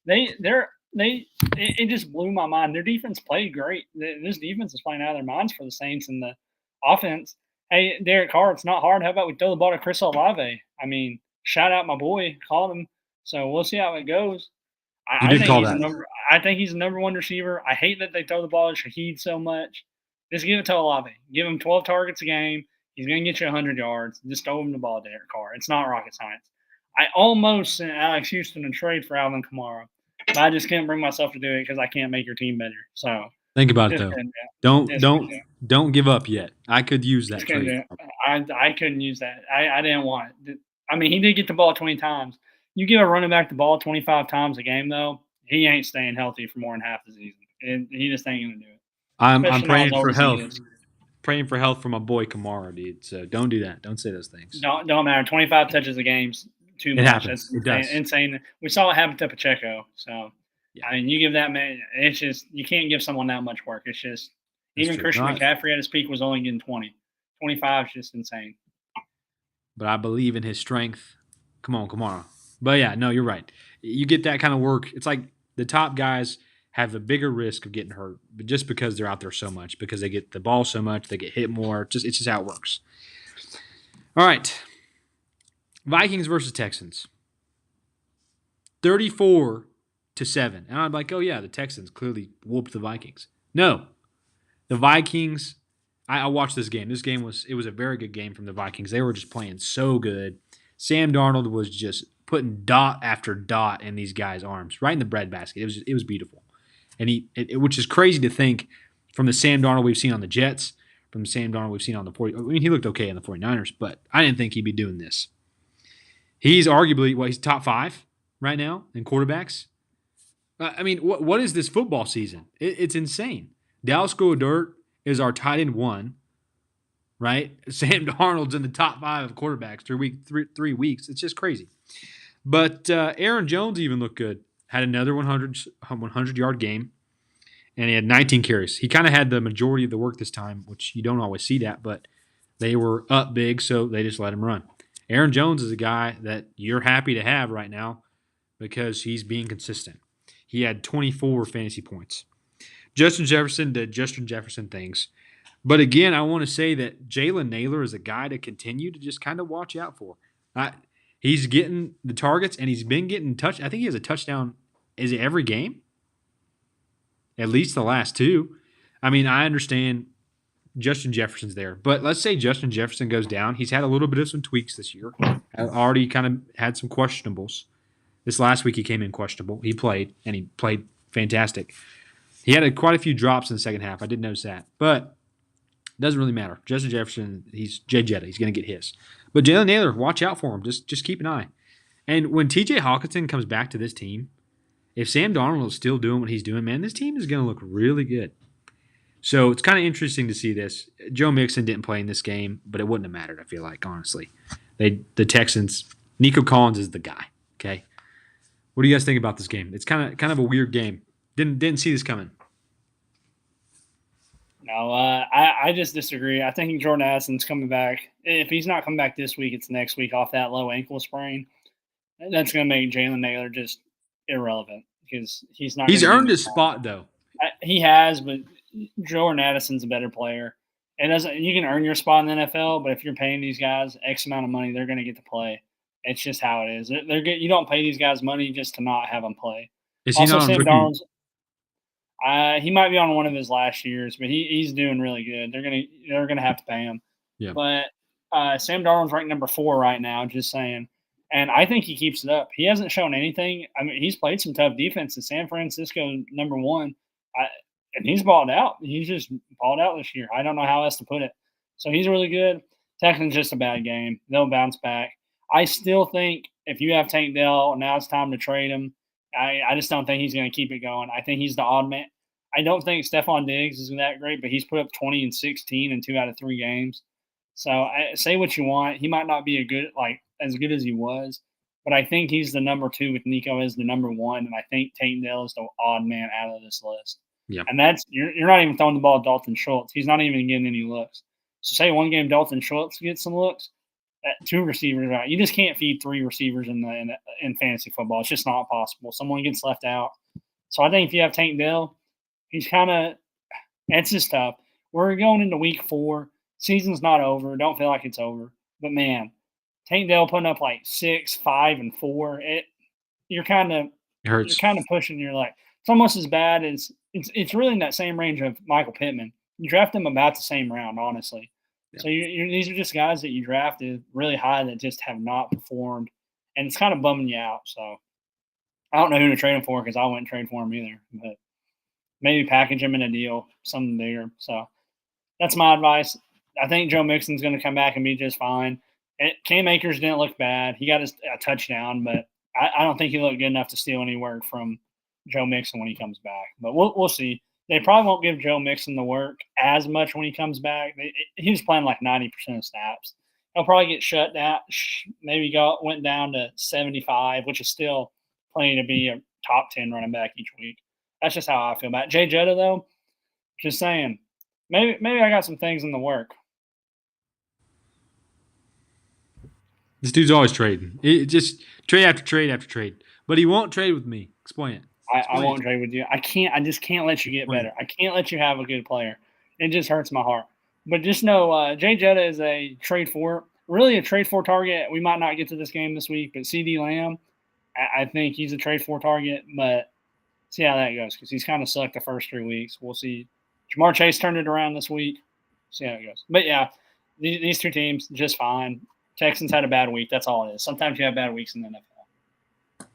It just blew my mind. Their defense played great. This defense is playing out of their minds for the Saints, and the offense. Hey, Derek Carr, it's not hard. How about we throw the ball to Chris Olave? I mean, shout out my boy, called him. So we'll see how it goes. I think he's the number one receiver. I hate that they throw the ball to Shaheed so much. Just give it to Olave. Give him 12 targets a game. He's going to get you 100 yards. Just throw him the ball, Derek Carr. It's not rocket science. I almost sent Alex Houston a trade for Alvin Kamara. But I just can't bring myself to do it because I can't make your team better. So think about it though. Don't give up yet. I could use that trade. I couldn't use that. I didn't want it. I mean, he did get the ball 20 times. You give a running back the ball 25 times a game though, he ain't staying healthy for more than half the season. And he just ain't gonna do it. I'm praying for health. Praying for health for my boy Kamara, dude. So don't do that. Don't say those things. Don't matter. 25 touches a game's too much. It happens. It does. Insane. We saw it happen to Pacheco. So, yeah. I mean, you give that man – it's just – you can't give someone that much work. It's just – even Christian McCaffrey at his peak was only getting 20. 25 is just insane. But I believe in his strength. Come on, Kamara. But, yeah, no, you're right. You get that kind of work. It's like the top guys have a bigger risk of getting hurt but just because they're out there so much, because they get the ball so much, they get hit more. It's just how it works. All right. Vikings versus Texans. 34-7. And I'm like, oh, yeah, the Texans clearly whooped the Vikings. No. The Vikings, I watched this game. It was a very good game from the Vikings. They were just playing so good. Sam Darnold was just putting dot after dot in these guys' arms, right in the breadbasket. It was beautiful. And which is crazy to think from the Sam Darnold we've seen on the Jets, from the Sam Darnold we've seen on the 40. I mean, he looked okay on the 49ers, but I didn't think he'd be doing this. He's arguably, he's top 5 right now in quarterbacks. I mean, what is this football season? It's insane. Dallas Goedert is our tight end 1, right? Sam Darnold's in the top 5 of quarterbacks through 3 weeks. It's just crazy. But Aaron Jones even looked good. Had another 100-yard game, and he had 19 carries. He kind of had the majority of the work this time, which you don't always see that, but they were up big, so they just let him run. Aaron Jones is a guy that you're happy to have right now because he's being consistent. He had 24 fantasy points. Justin Jefferson did Justin Jefferson things. But again, I want to say that Jalen Naylor is a guy to continue to just kind of watch out for. He's getting the targets, and he's been getting touch. I think he has a touchdown. Is it every game? At least the last 2. I mean, I understand Justin Jefferson's there, but let's say Justin Jefferson goes down. He's had a little bit of some tweaks this year. Already kind of had some questionables. This last week he came in questionable. He played, and he played fantastic. He had quite a few drops in the second half. I did notice that, but it doesn't really matter. Justin Jefferson, he's Jay Jetta. He's going to get his. But Jalen Naylor, watch out for him. Just keep an eye. And when T.J. Hawkinson comes back to this team, if Sam Darnold is still doing what he's doing, man, this team is going to look really good. So it's kind of interesting to see this. Joe Mixon didn't play in this game, but it wouldn't have mattered, I feel like, honestly. The Texans, Nico Collins is the guy, okay? What do you guys think about this game? It's kind of a weird game. Didn't see this coming. No, I just disagree. I think Jordan Addison's coming back. If he's not coming back this week, it's next week off that low ankle sprain. That's going to make Jalen Naylor just irrelevant because he's not. He's earned his spot, though. He has, but Jordan Addison's a better player. You can earn your spot in the NFL, but if you're paying these guys X amount of money, they're going to get to play. It's just how it is. You don't pay these guys money just to not have them play. Is he not on rookie? He might be on one of his last years, but he's doing really good. They're gonna have to pay him. Yeah. But Sam Darnold's ranked number 4 right now. Just saying, and I think he keeps it up. He hasn't shown anything. I mean, he's played some tough defenses. San Francisco number 1, and he's balled out. He's just balled out this year. I don't know how else to put it. So he's really good. Texans just a bad game. They'll bounce back. I still think if you have Tank Dell, now it's time to trade him. I just don't think he's going to keep it going. I think he's the odd man. I don't think Stephon Diggs is that great, but he's put up 20 and 16 in 2 out of 3 games. So say what you want. He might not be as good as he was, but I think he's the number 2 with Nico as the number 1, and I think Tank Dell is the odd man out of this list. Yeah. And that's you're not even throwing the ball at Dalton Schultz. He's not even getting any looks. So say one game Dalton Schultz gets some looks, 2 receivers out. You just can't feed 3 receivers in fantasy football. It's just not possible. Someone gets left out. So I think if you have Tank Dell, he's kind of – it's just tough. We're going into week 4. Season's not over. Don't feel like it's over. But, man, Tank Dell putting up like 6, 5, and 4, you're kind of pushing. You're like – it's almost as bad as – it's really in that same range of Michael Pittman. You draft them about the same round, honestly. Yeah. So these are just guys that you drafted really high that just have not performed, and it's kind of bumming you out. So I don't know who to trade him for because I wouldn't trade for him either. But maybe package him in a deal, something bigger. So that's my advice. I think Joe Mixon's going to come back and be just fine. Cam Akers didn't look bad. He got a touchdown, but I don't think he looked good enough to steal any work from Joe Mixon when he comes back. But we'll see. They probably won't give Joe Mixon the work as much when he comes back. He was playing like 90% of snaps. He'll probably get shut down. Maybe went down to 75, which is still plenty to be a top 10 running back each week. That's just how I feel about it. Jay Jetta, though, just saying, maybe I got some things in the work. This dude's always trading. Just trade after trade after trade. But he won't trade with me. Explain it. I won't trade with you. I just can't let you get better. I can't let you have a good player. It just hurts my heart. But just know Jay Jetta is a trade for. really a trade for target. We might not get to this game this week, but CD Lamb, I think he's a trade for target, but see how that goes because he's kind of sucked the first 3 weeks. We'll see. Jamar Chase turned it around this week. See how it goes. But yeah, these two teams just fine. Texans had a bad week. That's all it is. Sometimes you have bad weeks in the NFL.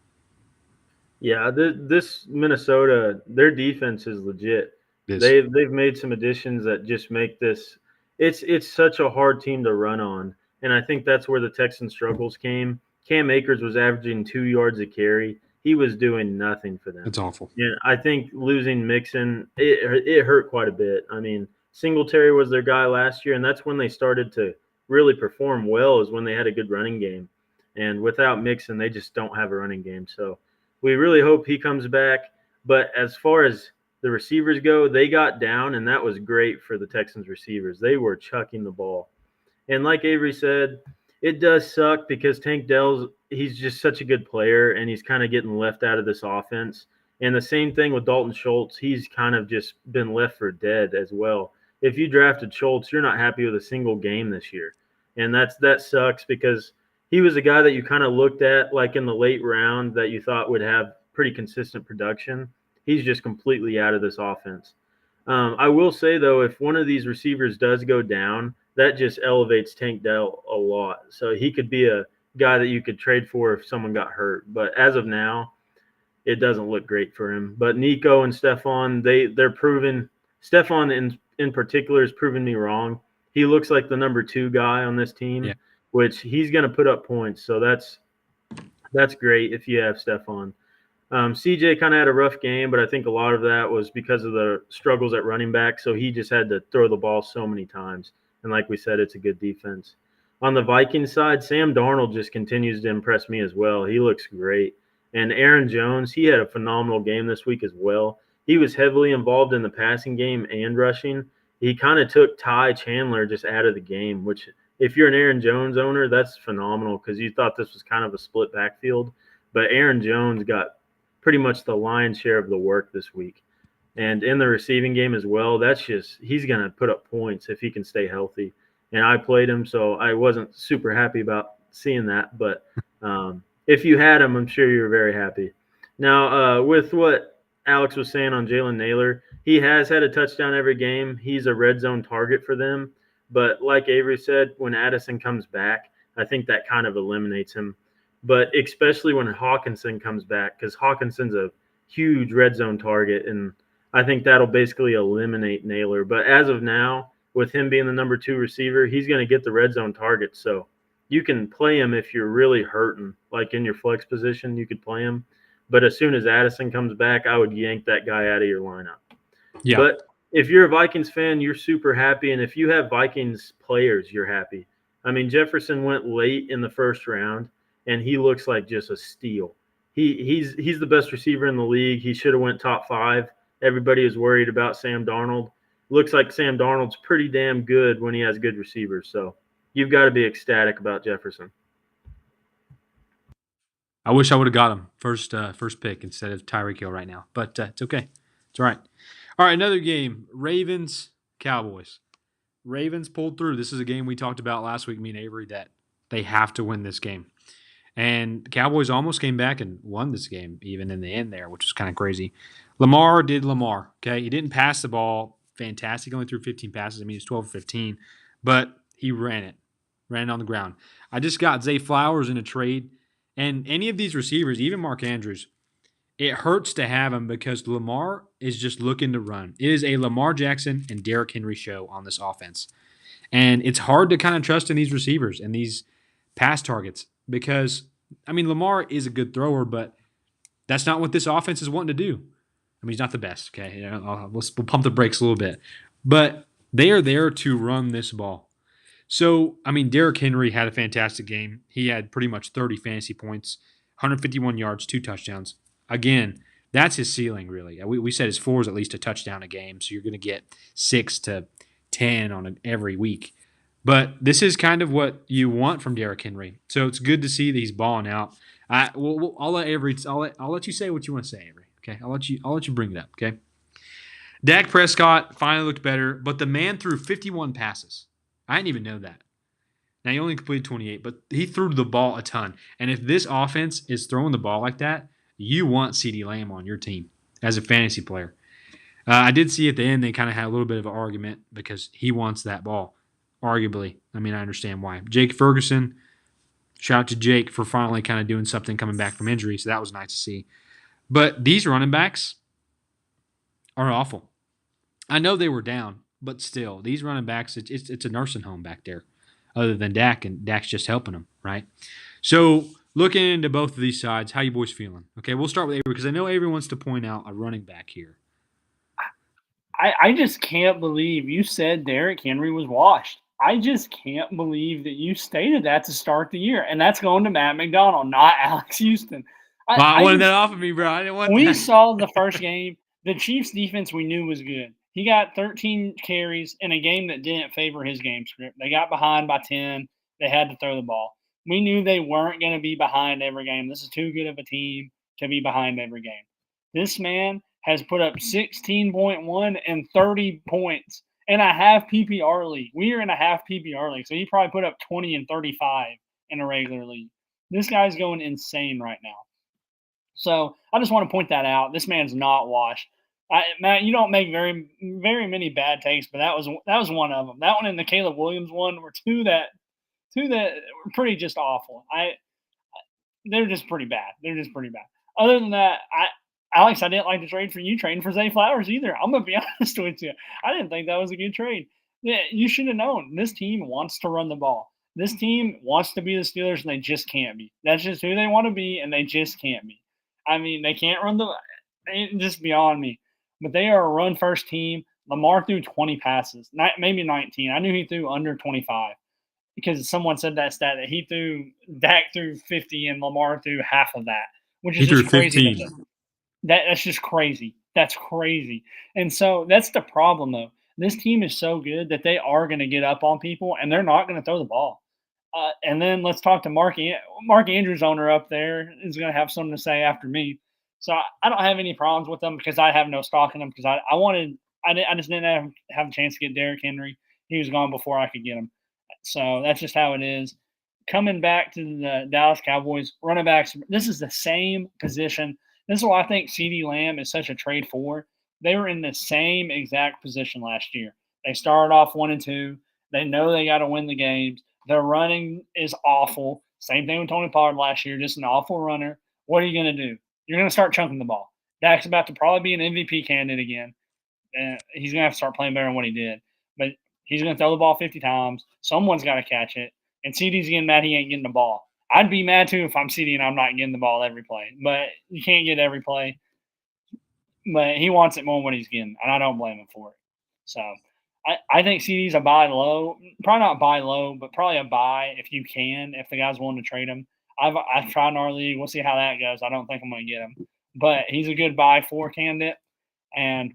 Yeah, this Minnesota, their defense is legit. They've made some additions that just make this. It's such a hard team to run on, and I think that's where the Texans' struggles came. Cam Akers was averaging 2 yards a carry. He was doing nothing for them. It's awful. And I think losing Mixon, it hurt quite a bit. I mean, Singletary was their guy last year, and that's when they started to really perform well, is when they had a good running game. And without Mixon, they just don't have a running game. So we really hope he comes back. But as far as the receivers go, they got down, and that was great for the Texans receivers. They were chucking the ball. And like Avery said, it does suck because Tank Dell's he's just such a good player, and he's kind of getting left out of this offense. And the same thing with Dalton Schultz. He's kind of just been left for dead as well. If you drafted Schultz, you're not happy with a single game this year. And that sucks because he was a guy that you kind of looked at like in the late round that you thought would have pretty consistent production. He's just completely out of this offense. I will say, though, if one of these receivers does go down, that just elevates Tank Dell a lot. So he could be a guy that you could trade for if someone got hurt. But as of now, it doesn't look great for him. But Nico and Stephon, they're proven – Stephon in particular has proven me wrong. He looks like the number 2 guy on this team, which he's going to put up points. So that's great if you have Stephon. CJ kind of had a rough game, but I think a lot of that was because of the struggles at running back. So he just had to throw the ball so many times. And like we said, it's a good defense. On the Vikings side, Sam Darnold just continues to impress me as well. He looks great. And Aaron Jones, he had a phenomenal game this week as well. He was heavily involved in the passing game and rushing. He kind of took Ty Chandler just out of the game, which if you're an Aaron Jones owner, that's phenomenal because you thought this was kind of a split backfield. But Aaron Jones got pretty much the lion's share of the work this week. And in the receiving game as well, he's going to put up points if he can stay healthy. And I played him, so I wasn't super happy about seeing that. But if you had him, I'm sure you were very happy. Now, with what Alex was saying on Jalen Naylor, he has had a touchdown every game. He's a red zone target for them. But like Avery said, when Addison comes back, I think that kind of eliminates him. But especially when Hawkinson comes back, because Hawkinson's a huge red zone target, and I think that'll basically eliminate Naylor. But as of now, with him being the number 2 receiver, he's going to get the red zone target. So you can play him if you're really hurting, like in your flex position, you could play him. But as soon as Addison comes back, I would yank that guy out of your lineup. Yeah. But if you're a Vikings fan, you're super happy. And if you have Vikings players, you're happy. I mean, Jefferson went late in the first round, and he looks like just a steal. He's the best receiver in the league. He should have went top 5. Everybody is worried about Sam Darnold. Looks like Sam Darnold's pretty damn good when he has good receivers. So you've got to be ecstatic about Jefferson. I wish I would have got him first pick instead of Tyreek Hill right now. But it's okay. It's all right. All right, another game. Ravens, Cowboys. Ravens pulled through. This is a game we talked about last week, me and Avery, that they have to win this game. And the Cowboys almost came back and won this game, even in the end there, which was kind of crazy. Lamar did Lamar, okay? He didn't pass the ball fantastic. Only threw 15 passes. I mean, he's 12 or 15. But he ran it on the ground. I just got Zay Flowers in a trade. And any of these receivers, even Mark Andrews, it hurts to have him because Lamar is just looking to run. It is a Lamar Jackson and Derrick Henry show on this offense. And it's hard to kind of trust in these receivers and these pass targets because, I mean, Lamar is a good thrower, but that's not what this offense is wanting to do. I mean, he's not the best, okay? We'll pump the brakes a little bit. But they are there to run this ball. So, I mean, Derrick Henry had a fantastic game. He had pretty much 30 fantasy points, 151 yards, 2 touchdowns. Again, that's his ceiling, really. We said his floor is at least a touchdown a game, so you're going to get 6 to 10 on every week. But this is kind of what you want from Derrick Henry. So it's good to see that he's balling out. I'll let Avery. I'll let you say what you want to say, Avery. Okay, I'll let you bring it up. Okay. Dak Prescott finally looked better, but the man threw 51 passes. I didn't even know that. Now, he only completed 28, but he threw the ball a ton. And if this offense is throwing the ball like that, you want CeeDee Lamb on your team as a fantasy player. I did see at the end they kind of had a little bit of an argument because he wants that ball, arguably. I mean, I understand why. Jake Ferguson, shout out to Jake for finally kind of doing something coming back from injury, so that was nice to see. But these running backs are awful. I know they were down, but still, these running backs, it's a nursing home back there, other than Dak, and Dak's just helping them, right? So looking into both of these sides, how you boys feeling? Okay, we'll start with Avery because I know Avery wants to point out a running back here. I just can't believe you said Derrick Henry was washed. I just can't believe that you stated that to start the year. And that's going to Matt McDonald, not Alex Houston. I wanted that off of me, bro. I didn't want we that. saw the first game. The Chiefs' defense we knew was good. He got 13 carries in a game that didn't favor his game script. They got behind by 10. They had to throw the ball. We knew they weren't going to be behind every game. This is too good of a team to be behind every game. This man has put up 16.1 and 30 points in a half PPR league. We are in a half PPR league, so he probably put up 20 and 35 in a regular league. This guy's going insane right now. So I just want to point that out. This man's not washed. Matt, you don't make very many bad takes, but that was one of them. That one and the Caleb Williams one were two that were pretty just awful. They're just pretty bad. Other than that, Alex, I didn't like the trade for you trading for Zay Flowers either. I'm gonna be honest with you. I didn't think that was a good trade. Yeah, you should have known. This team wants to run the ball. This team wants to be the Steelers, and they just can't be. That's just who they want to be, and they just can't be. I mean, they can't run it's just beyond me. But they are a run-first team. Lamar threw 20 passes, maybe 19. I knew he threw under 25 because someone said that stat that Dak threw 50 and Lamar threw half of that, which is just crazy. That's just crazy. That's crazy. And so that's the problem, though. This team is so good that they are going to get up on people, and they're not going to throw the ball. And then let's talk to Mark Andrews, owner up there, is going to have something to say after me. So I don't have any problems with them because I have no stock in them because I just didn't have a chance to get Derrick Henry. He was gone before I could get him. So that's just how it is. Coming back to the Dallas Cowboys, running backs, this is the same position. This is why I think CeeDee Lamb is such a trade for. They were in the same exact position last year. They started off 1-2. They know they got to win the games. Their running is awful. Same thing with Tony Pollard last year, just an awful runner. What are you going to do? You're going to start chunking the ball. Dak's about to probably be an MVP candidate again. And he's going to have to start playing better than what he did. But he's going to throw the ball 50 times. Someone's got to catch it. And CeeDee's getting mad he ain't getting the ball. I'd be mad too if I'm CeeDee and I'm not getting the ball every play. But you can't get every play. But he wants it more than what he's getting, and I don't blame him for it. So I think CeeDee's a buy low. Probably not buy low, but probably a buy if you can, if the guy's willing to trade him. I've tried in our league. We'll see how that goes. I don't think I'm going to get him. But he's a good buy for candidate. And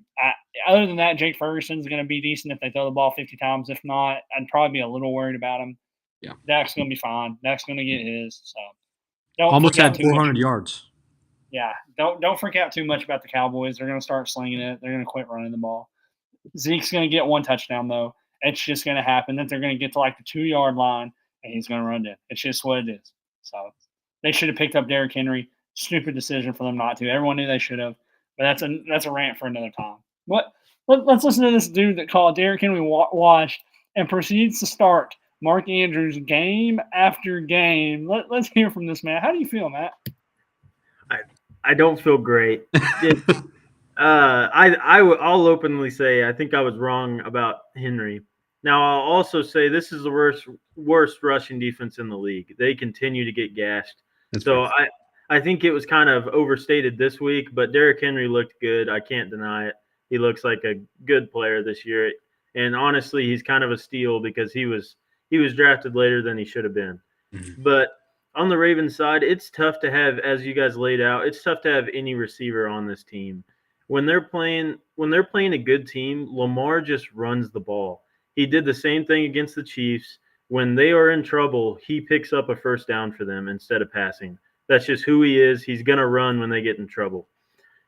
other than that, Jake Ferguson's going to be decent if they throw the ball 50 times. If not, I'd probably be a little worried about him. Yeah. Dak's going to be fine. Dak's going to get his. So almost had 400 yards. Yeah, don't freak out too much about the Cowboys. They're going to start slinging it. They're going to quit running the ball. Zeke's going to get one touchdown, though. It's just going to happen that they're going to get to like the 2-yard line, and he's going to run it. It's just what it is. So they should have picked up Derrick Henry. Stupid decision for them not to. Everyone knew they should have. But that's a rant for another time. Let's listen to this dude that called Derrick Henry washed and proceeds to start Mark Andrews game after game. Let's hear from this man. How do you feel, Matt? I don't feel great. I'll openly say I think I was wrong about Henry. Now I'll also say this is the worst rushing defense in the league. They continue to get gashed. I think it was kind of overstated this week, but Derrick Henry looked good. I can't deny it. He looks like a good player this year. And honestly, he's kind of a steal because he was drafted later than he should have been. Mm-hmm. But on the Ravens side, it's tough to have, as you guys laid out, it's tough to have any receiver on this team. When they're playing a good team, Lamar just runs the ball. He did the same thing against the Chiefs. When they are in trouble, he picks up a first down for them instead of passing. That's just who he is. He's going to run when they get in trouble.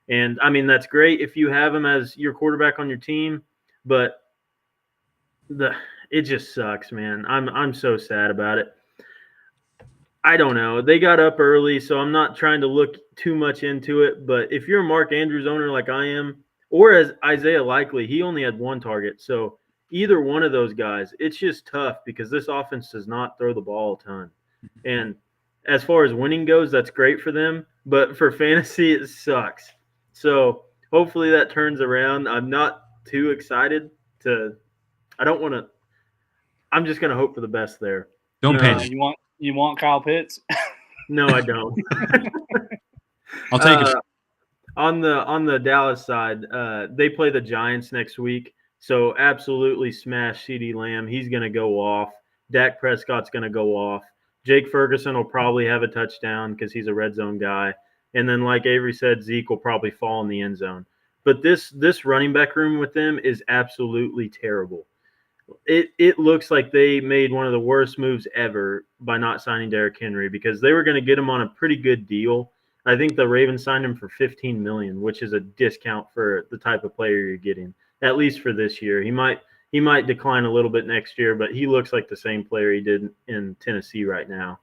And, I mean, that's great if you have him as your quarterback on your team. But It just sucks, man. I'm so sad about it. I don't know. They got up early, so I'm not trying to look too much into it. But if you're a Mark Andrews owner like I am, or as Isaiah Likely, he only had one target. So either one of those guys, it's just tough because this offense does not throw the ball a ton. And as far as winning goes, that's great for them. But for fantasy, it sucks. So hopefully that turns around. I'm not too excited to. I don't want to. I'm just going to hope for the best there. Don't panic. You want Kyle Pitts? No, I don't. I'll take it. On the Dallas side, they play the Giants next week, so absolutely smash CeeDee Lamb. He's going to go off. Dak Prescott's going to go off. Jake Ferguson will probably have a touchdown because he's a red zone guy. And then, like Avery said, Zeke will probably fall in the end zone. But this running back room with them is absolutely terrible. It looks like they made one of the worst moves ever by not signing Derrick Henry because they were going to get him on a pretty good deal. I think the Ravens signed him for $15 million, which is a discount for the type of player you're getting, at least for this year. He might decline a little bit next year, but he looks like the same player he did in Tennessee right now.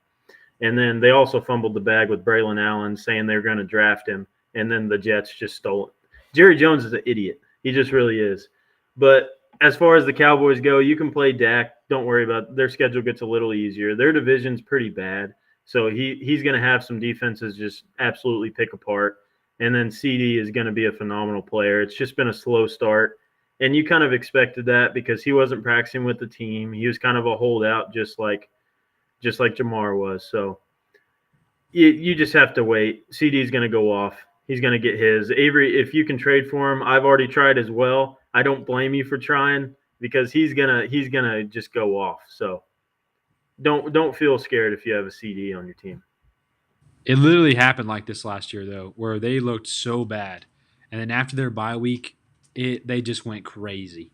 And then they also fumbled the bag with Braylon Allen, saying they're going to draft him, and then the Jets just stole it. Jerry Jones is an idiot. He just really is. But as far as the Cowboys go, you can play Dak. Don't worry about it. Their schedule gets a little easier. Their division's pretty bad. So he's going to have some defenses just absolutely pick apart. And then CD is going to be a phenomenal player. It's just been a slow start. And you kind of expected that because he wasn't practicing with the team. He was kind of a holdout, just like Jamar was. So you just have to wait. CD is going to go off. He's going to get his. Avery, if you can trade for him, I've already tried as well. I don't blame you for trying because he's gonna just go off. So don't feel scared if you have a CD on your team. It literally happened like this last year, though, where they looked so bad, and then after their bye week, they just went crazy,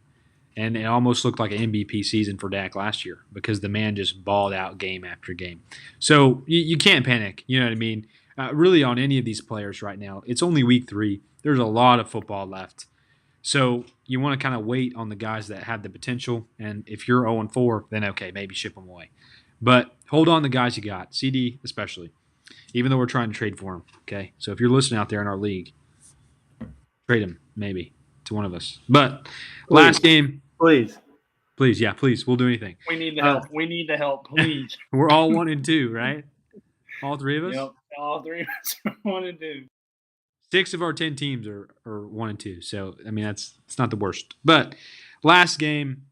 and it almost looked like an MVP season for Dak last year because the man just balled out game after game. So you can't panic. You know what I mean? Really, on any of these players right now, it's only week 3. There's a lot of football left. So you want to kind of wait on the guys that have the potential, and if you're 0-4, then okay, maybe ship them away. But hold on to the guys you got, CD especially, even though we're trying to trade for him. Okay, so if you're listening out there in our league, trade him maybe to one of us. But last game, please, yeah, please, we'll do anything. We need the help. We need the help, please. We're all 1-2, right? All 3 of us. Yep, all 3 of us are 1-2. 6 of our 10 teams are 1-2. So, I mean, it's not the worst. But last game,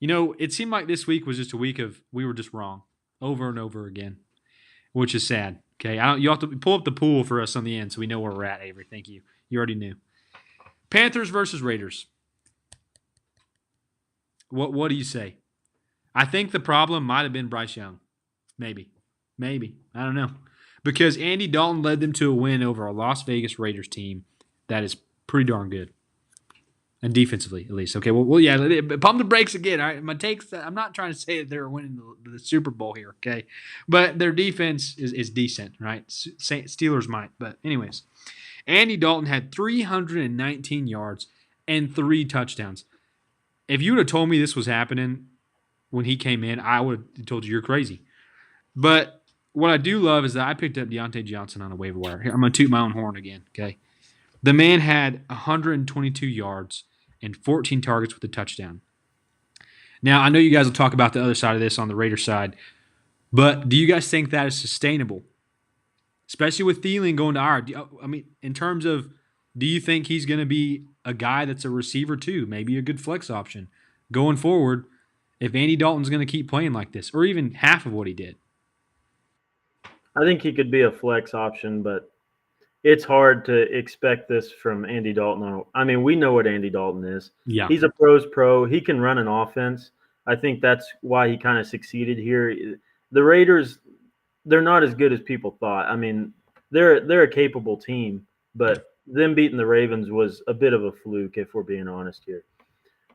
it seemed like this week was just a week of we were just wrong over and over again, which is sad. Okay, you have to pull up the pool for us on the end so we know where we're at, Avery. Thank you. You already knew. Panthers versus Raiders. What do you say? I think the problem might have been Bryce Young. Maybe. I don't know. Because Andy Dalton led them to a win over a Las Vegas Raiders team that is pretty darn good. And defensively, at least. Okay, well, yeah, pump the brakes again. All right, my takes. I'm not trying to say that they're winning the Super Bowl here, okay? But their defense is decent, right? Steelers might. But anyways, Andy Dalton had 319 yards and 3 touchdowns. If you would have told me this was happening when he came in, I would have told you you're crazy. But what I do love is that I picked up Deontay Johnson on a waiver wire. Here, I'm going to toot my own horn again, okay? The man had 122 yards and 14 targets with a touchdown. Now, I know you guys will talk about the other side of this on the Raiders side, but do you guys think that is sustainable? Especially with Thielen going to IR. I mean, in terms of, do you think he's going to be a guy that's a receiver too, maybe a good flex option going forward if Andy Dalton's going to keep playing like this, or even half of what he did? I think he could be a flex option, but it's hard to expect this from Andy Dalton. I mean, we know what Andy Dalton is. Yeah. He's a pro's pro. He can run an offense. I think that's why he kind of succeeded here. The Raiders, they're not as good as people thought. I mean, they're a capable team, but them beating the Ravens was a bit of a fluke, if we're being honest here.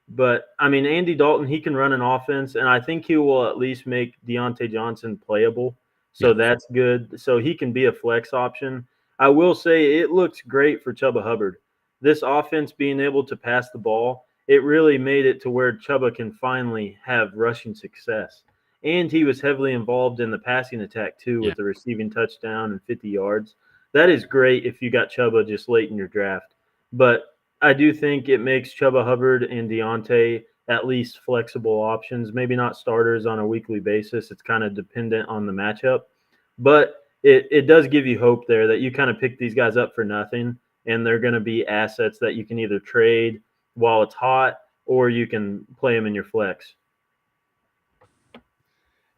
But, I mean, Andy Dalton, he can run an offense, and I think he will at least make Deontay Johnson playable. So that's good. So he can be a flex option. I will say it looks great for Chuba Hubbard. This offense being able to pass the ball, it really made it to where Chuba can finally have rushing success. And he was heavily involved in the passing attack too, Yeah. with the receiving touchdown and 50 yards. That is great if you got Chuba just late in your draft. But I do think it makes Chuba Hubbard and Deontay at least flexible options. Maybe not starters on a weekly basis. It's kind of dependent on the matchup. But it does give you hope there that you kind of pick these guys up for nothing, and they're going to be assets that you can either trade while it's hot or you can play them in your flex.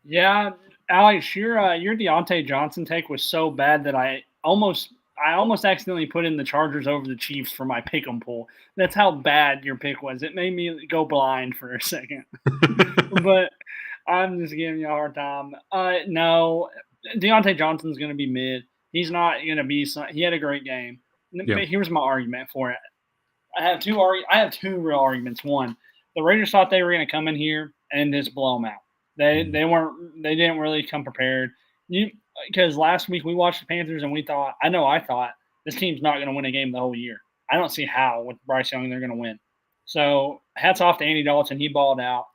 Yeah, Alex, your Deontay Johnson take was so bad that I almost accidentally put in the Chargers over the Chiefs for my pick'em pool. That's how bad your pick was. It made me go blind for a second. But I'm just giving you a hard time. No, Deontay Johnson's going to be mid. He's not going to be. He had a great game. Yeah. Here's my argument for it. I have two real arguments. One, the Raiders thought they were going to come in here and just blow them out. They didn't really come prepared. Because last week we watched the Panthers and I thought this team's not going to win a game the whole year. I don't see how with Bryce Young they're going to win. So hats off to Andy Dalton. He balled out.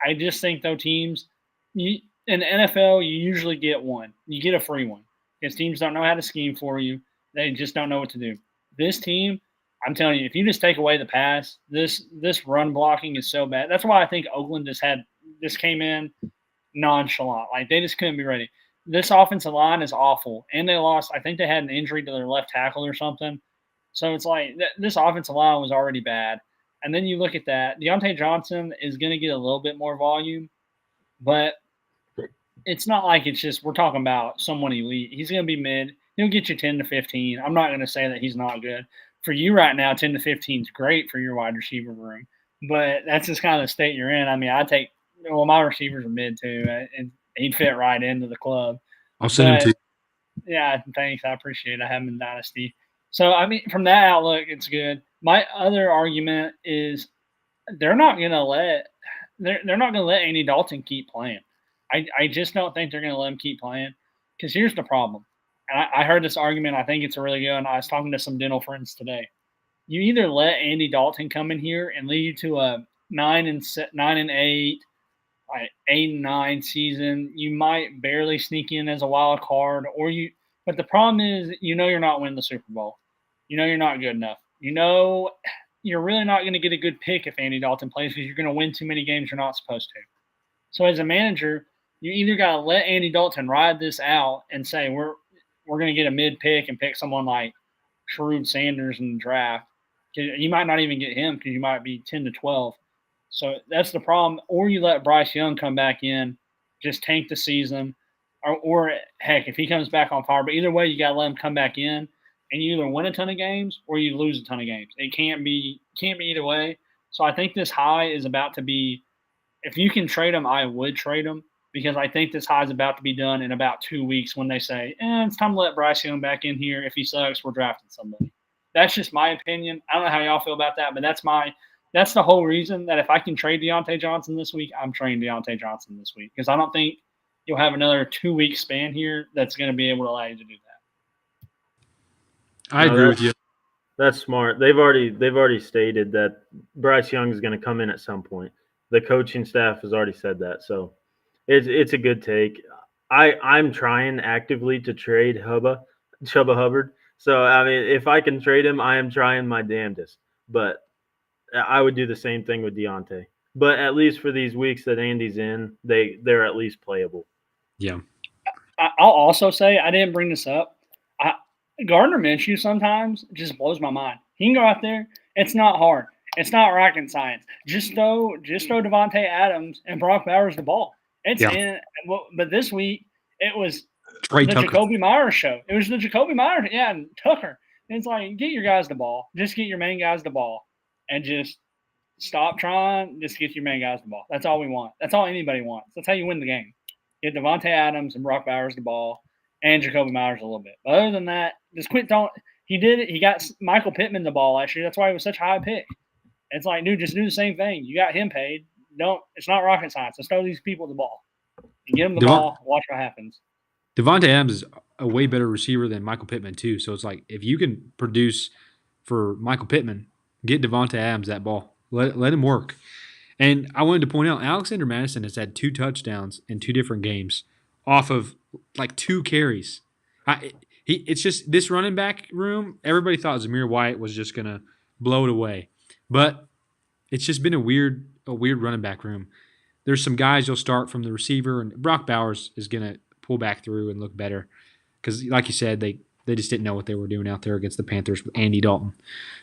I just think though in the NFL you usually get one. You get a free one because teams don't know how to scheme for you. They just don't know what to do. This team, I'm telling you, if you just take away the pass, this run blocking is so bad. That's why I think Oakland just came in nonchalant. Like they just couldn't be ready. This offensive line is awful, and they lost. I think they had an injury to their left tackle or something. So it's like this offensive line was already bad. And then you look at that. Deontay Johnson is going to get a little bit more volume, but it's not like it's just we're talking about someone elite. He's going to be mid. He'll get you 10 to 15. I'm not going to say that he's not good. For you right now, 10 to 15 is great for your wide receiver room, but that's just kind of the state you're in. I mean, my receivers are mid too, and he'd fit right into the club. I'll send him to. Yeah, thanks. I appreciate it. I have him in Dynasty. So, I mean, from that outlook, it's good. My other argument is they're not going to let Andy Dalton keep playing. I just don't think they're going to let him keep playing because here's the problem. And I heard this argument. I think it's a really good one. I was talking to some dental friends today. You either let Andy Dalton come in here and lead you to a 9-8, like 8-9 season. You might barely sneak in as a wild card, but the problem is, you're not winning the Super Bowl. You're not good enough. You're really not going to get a good pick if Andy Dalton plays because you're going to win too many games you're not supposed to. So as a manager, you either got to let Andy Dalton ride this out and say we're going to get a mid pick and pick someone like Sherrod Sanders in the draft. You might not even get him because you might be 10 to 12. So that's the problem. Or you let Bryce Young come back in, just tank the season, or heck, if he comes back on fire. But either way, you got to let him come back in, and you either win a ton of games or you lose a ton of games. It can't be either way. So I think this high is about to be. If you can trade him, I would trade him because I think this high is about to be done in about 2 weeks when they say, it's time to let Bryce Young back in here. If he sucks, we're drafting somebody. That's just my opinion. I don't know how y'all feel about that, but that's the whole reason that if I can trade Deontay Johnson this week, I'm trading Deontay Johnson this week because I don't think you'll have another 2-week span here that's going to be able to allow you to do that. I agree with you. That's smart. They've already stated that Bryce Young is going to come in at some point. The coaching staff has already said that, so it's a good take. I'm trying actively to trade Chuba Hubbard. So I mean, if I can trade him, I am trying my damnedest. But I would do the same thing with Deontay. But at least for these weeks that Andy's in, they're at least playable. Yeah. I'll also say I didn't bring this up. Gardner Minshew sometimes just blows my mind. He can go out there. It's not hard. It's not rocket science. Just throw Devontae Adams and Brock Bowers the ball. But this week it was Trey the Tucker. Jacoby Myers show. It was the Jacoby Myers, and Tucker. And it's like, get your guys the ball. Just get your main guys the ball, and just stop trying. Just get your main guys the ball. That's all we want. That's all anybody wants. That's how you win the game. Get Devontae Adams and Brock Bowers the ball, and Jacoby Myers a little bit. But other than that, just quit throwing. He did it. He got Michael Pittman the ball last year. That's why he was such a high pick. It's like, dude, just do the same thing. You got him paid. It's not rocket science. Let's throw these people the ball. You get them the ball. Watch what happens. Devontae Adams is a way better receiver than Michael Pittman too. So it's like if you can produce for Michael Pittman, get Devontae Adams that ball. Let him work. And I wanted to point out, Alexander Madison has had 2 touchdowns in 2 different games off of like 2 carries. It's just this running back room. Everybody thought Zamir White was just gonna blow it away, but it's just been a weird running back room. There's some guys you'll start from the receiver, and Brock Bowers is gonna pull back through and look better because, like you said, they just didn't know what they were doing out there against the Panthers with Andy Dalton.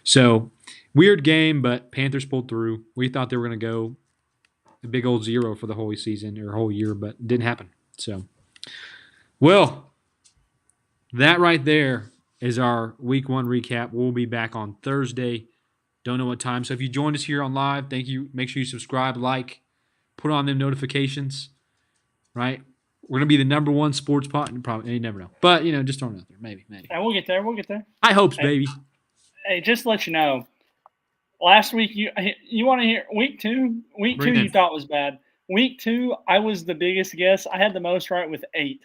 So weird game, but Panthers pulled through. We thought they were gonna go a big old 0 for the whole season or whole year, but it didn't happen. So, well. That right there is our week 1 recap. We'll be back on Thursday. Don't know what time. So if you joined us here on live, thank you. Make sure you subscribe, like, put on them notifications, right? We're going to be the number 1 sports pod. Probably, you never know. But, just throwing it out there. Maybe. And we'll get there. We'll get there. High hopes, baby. Hey, just to let you know, last week, you want to hear week 2? Week 2 you thought was bad. Week 2, I was the biggest guess. I had the most right with 8.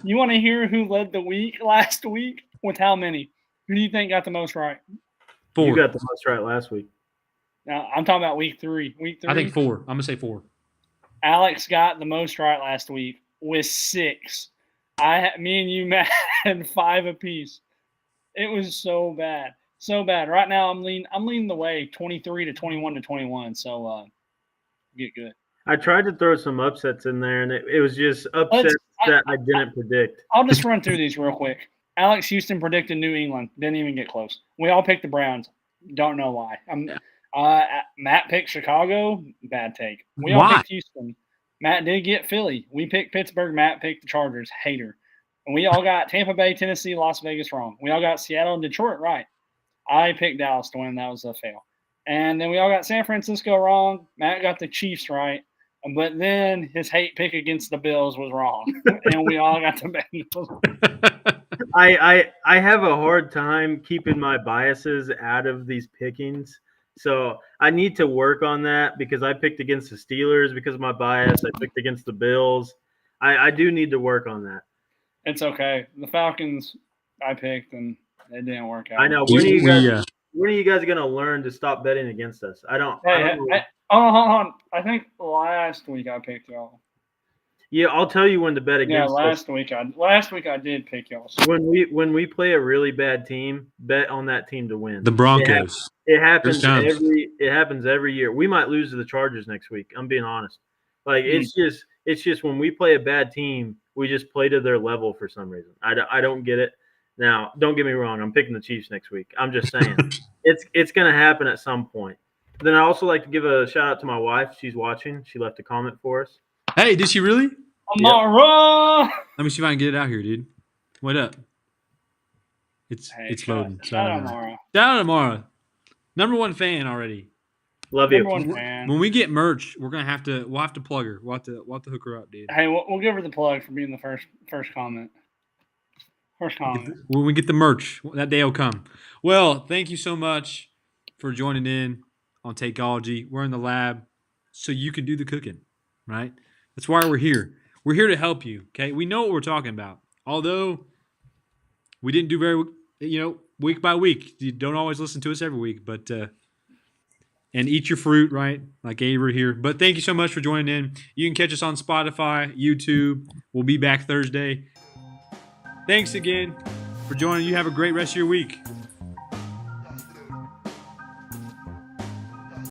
You want to hear who led the week last week with how many? Who do you think got the most right? 4. You got the most right last week. Now, I'm talking about week 3. Week 3. I think 4. I'm going to say 4. Alex got the most right last week with 6. Me and you, Matt, had 5 apiece. It was so bad. So bad. Right now, I'm leading the way 23 to 21 to 21. So, get good. I tried to throw some upsets in there, and it was just upsets that I didn't predict. I'll just run through these real quick. Alex Houston predicted New England. Didn't even get close. We all picked the Browns. Don't know why. Matt picked Chicago. Bad take. We all picked Houston. Matt did get Philly. We picked Pittsburgh. Matt picked the Chargers. Hater. And we all got Tampa Bay, Tennessee, Las Vegas wrong. We all got Seattle and Detroit right. I picked Dallas to win. That was a fail. And then we all got San Francisco wrong. Matt got the Chiefs right. But then his hate pick against the Bills was wrong, and we all got the Bengals. I have a hard time keeping my biases out of these pickings, so I need to work on that because I picked against the Steelers because of my bias. I picked against the Bills. I do need to work on that. It's okay. The Falcons I picked, and it didn't work out. I know. When are you guys going to learn to stop betting against us? I don't know. Hold on. I think last week I picked y'all. Yeah, I'll tell you when to bet against. Yeah, last week I did pick y'all. When we play a really bad team, bet on that team to win. The Broncos. It happens every year. We might lose to the Chargers next week. I'm being honest. Like it's just when we play a bad team, we just play to their level for some reason. I don't get it. Now, don't get me wrong. I'm picking the Chiefs next week. I'm just saying it's going to happen at some point. Then I also like to give a shout out to my wife. She's watching. She left a comment for us. Hey, did she really? I'm not wrong. Let me see if I can get it out here, dude. What up? It's loading. Shout out Mara. Shout out Mara. Number 1 fan already. Love you. When we get merch, we'll have to plug her. We'll have to hook her up, dude. Hey, we'll give her the plug for being the first comment. First comment. When we get the merch, that day will come. Well, thank you so much for joining in on Takeology. We're in the lab so you can do the cooking, right? That's why we're here. We're here to help you, okay? We know what we're talking about. Although we didn't do very, week by week. You don't always listen to us every week, but and eat your fruit, right? Like Avery here. But thank you so much for joining in. You can catch us on Spotify, YouTube. We'll be back Thursday. Thanks again for joining. You have a great rest of your week.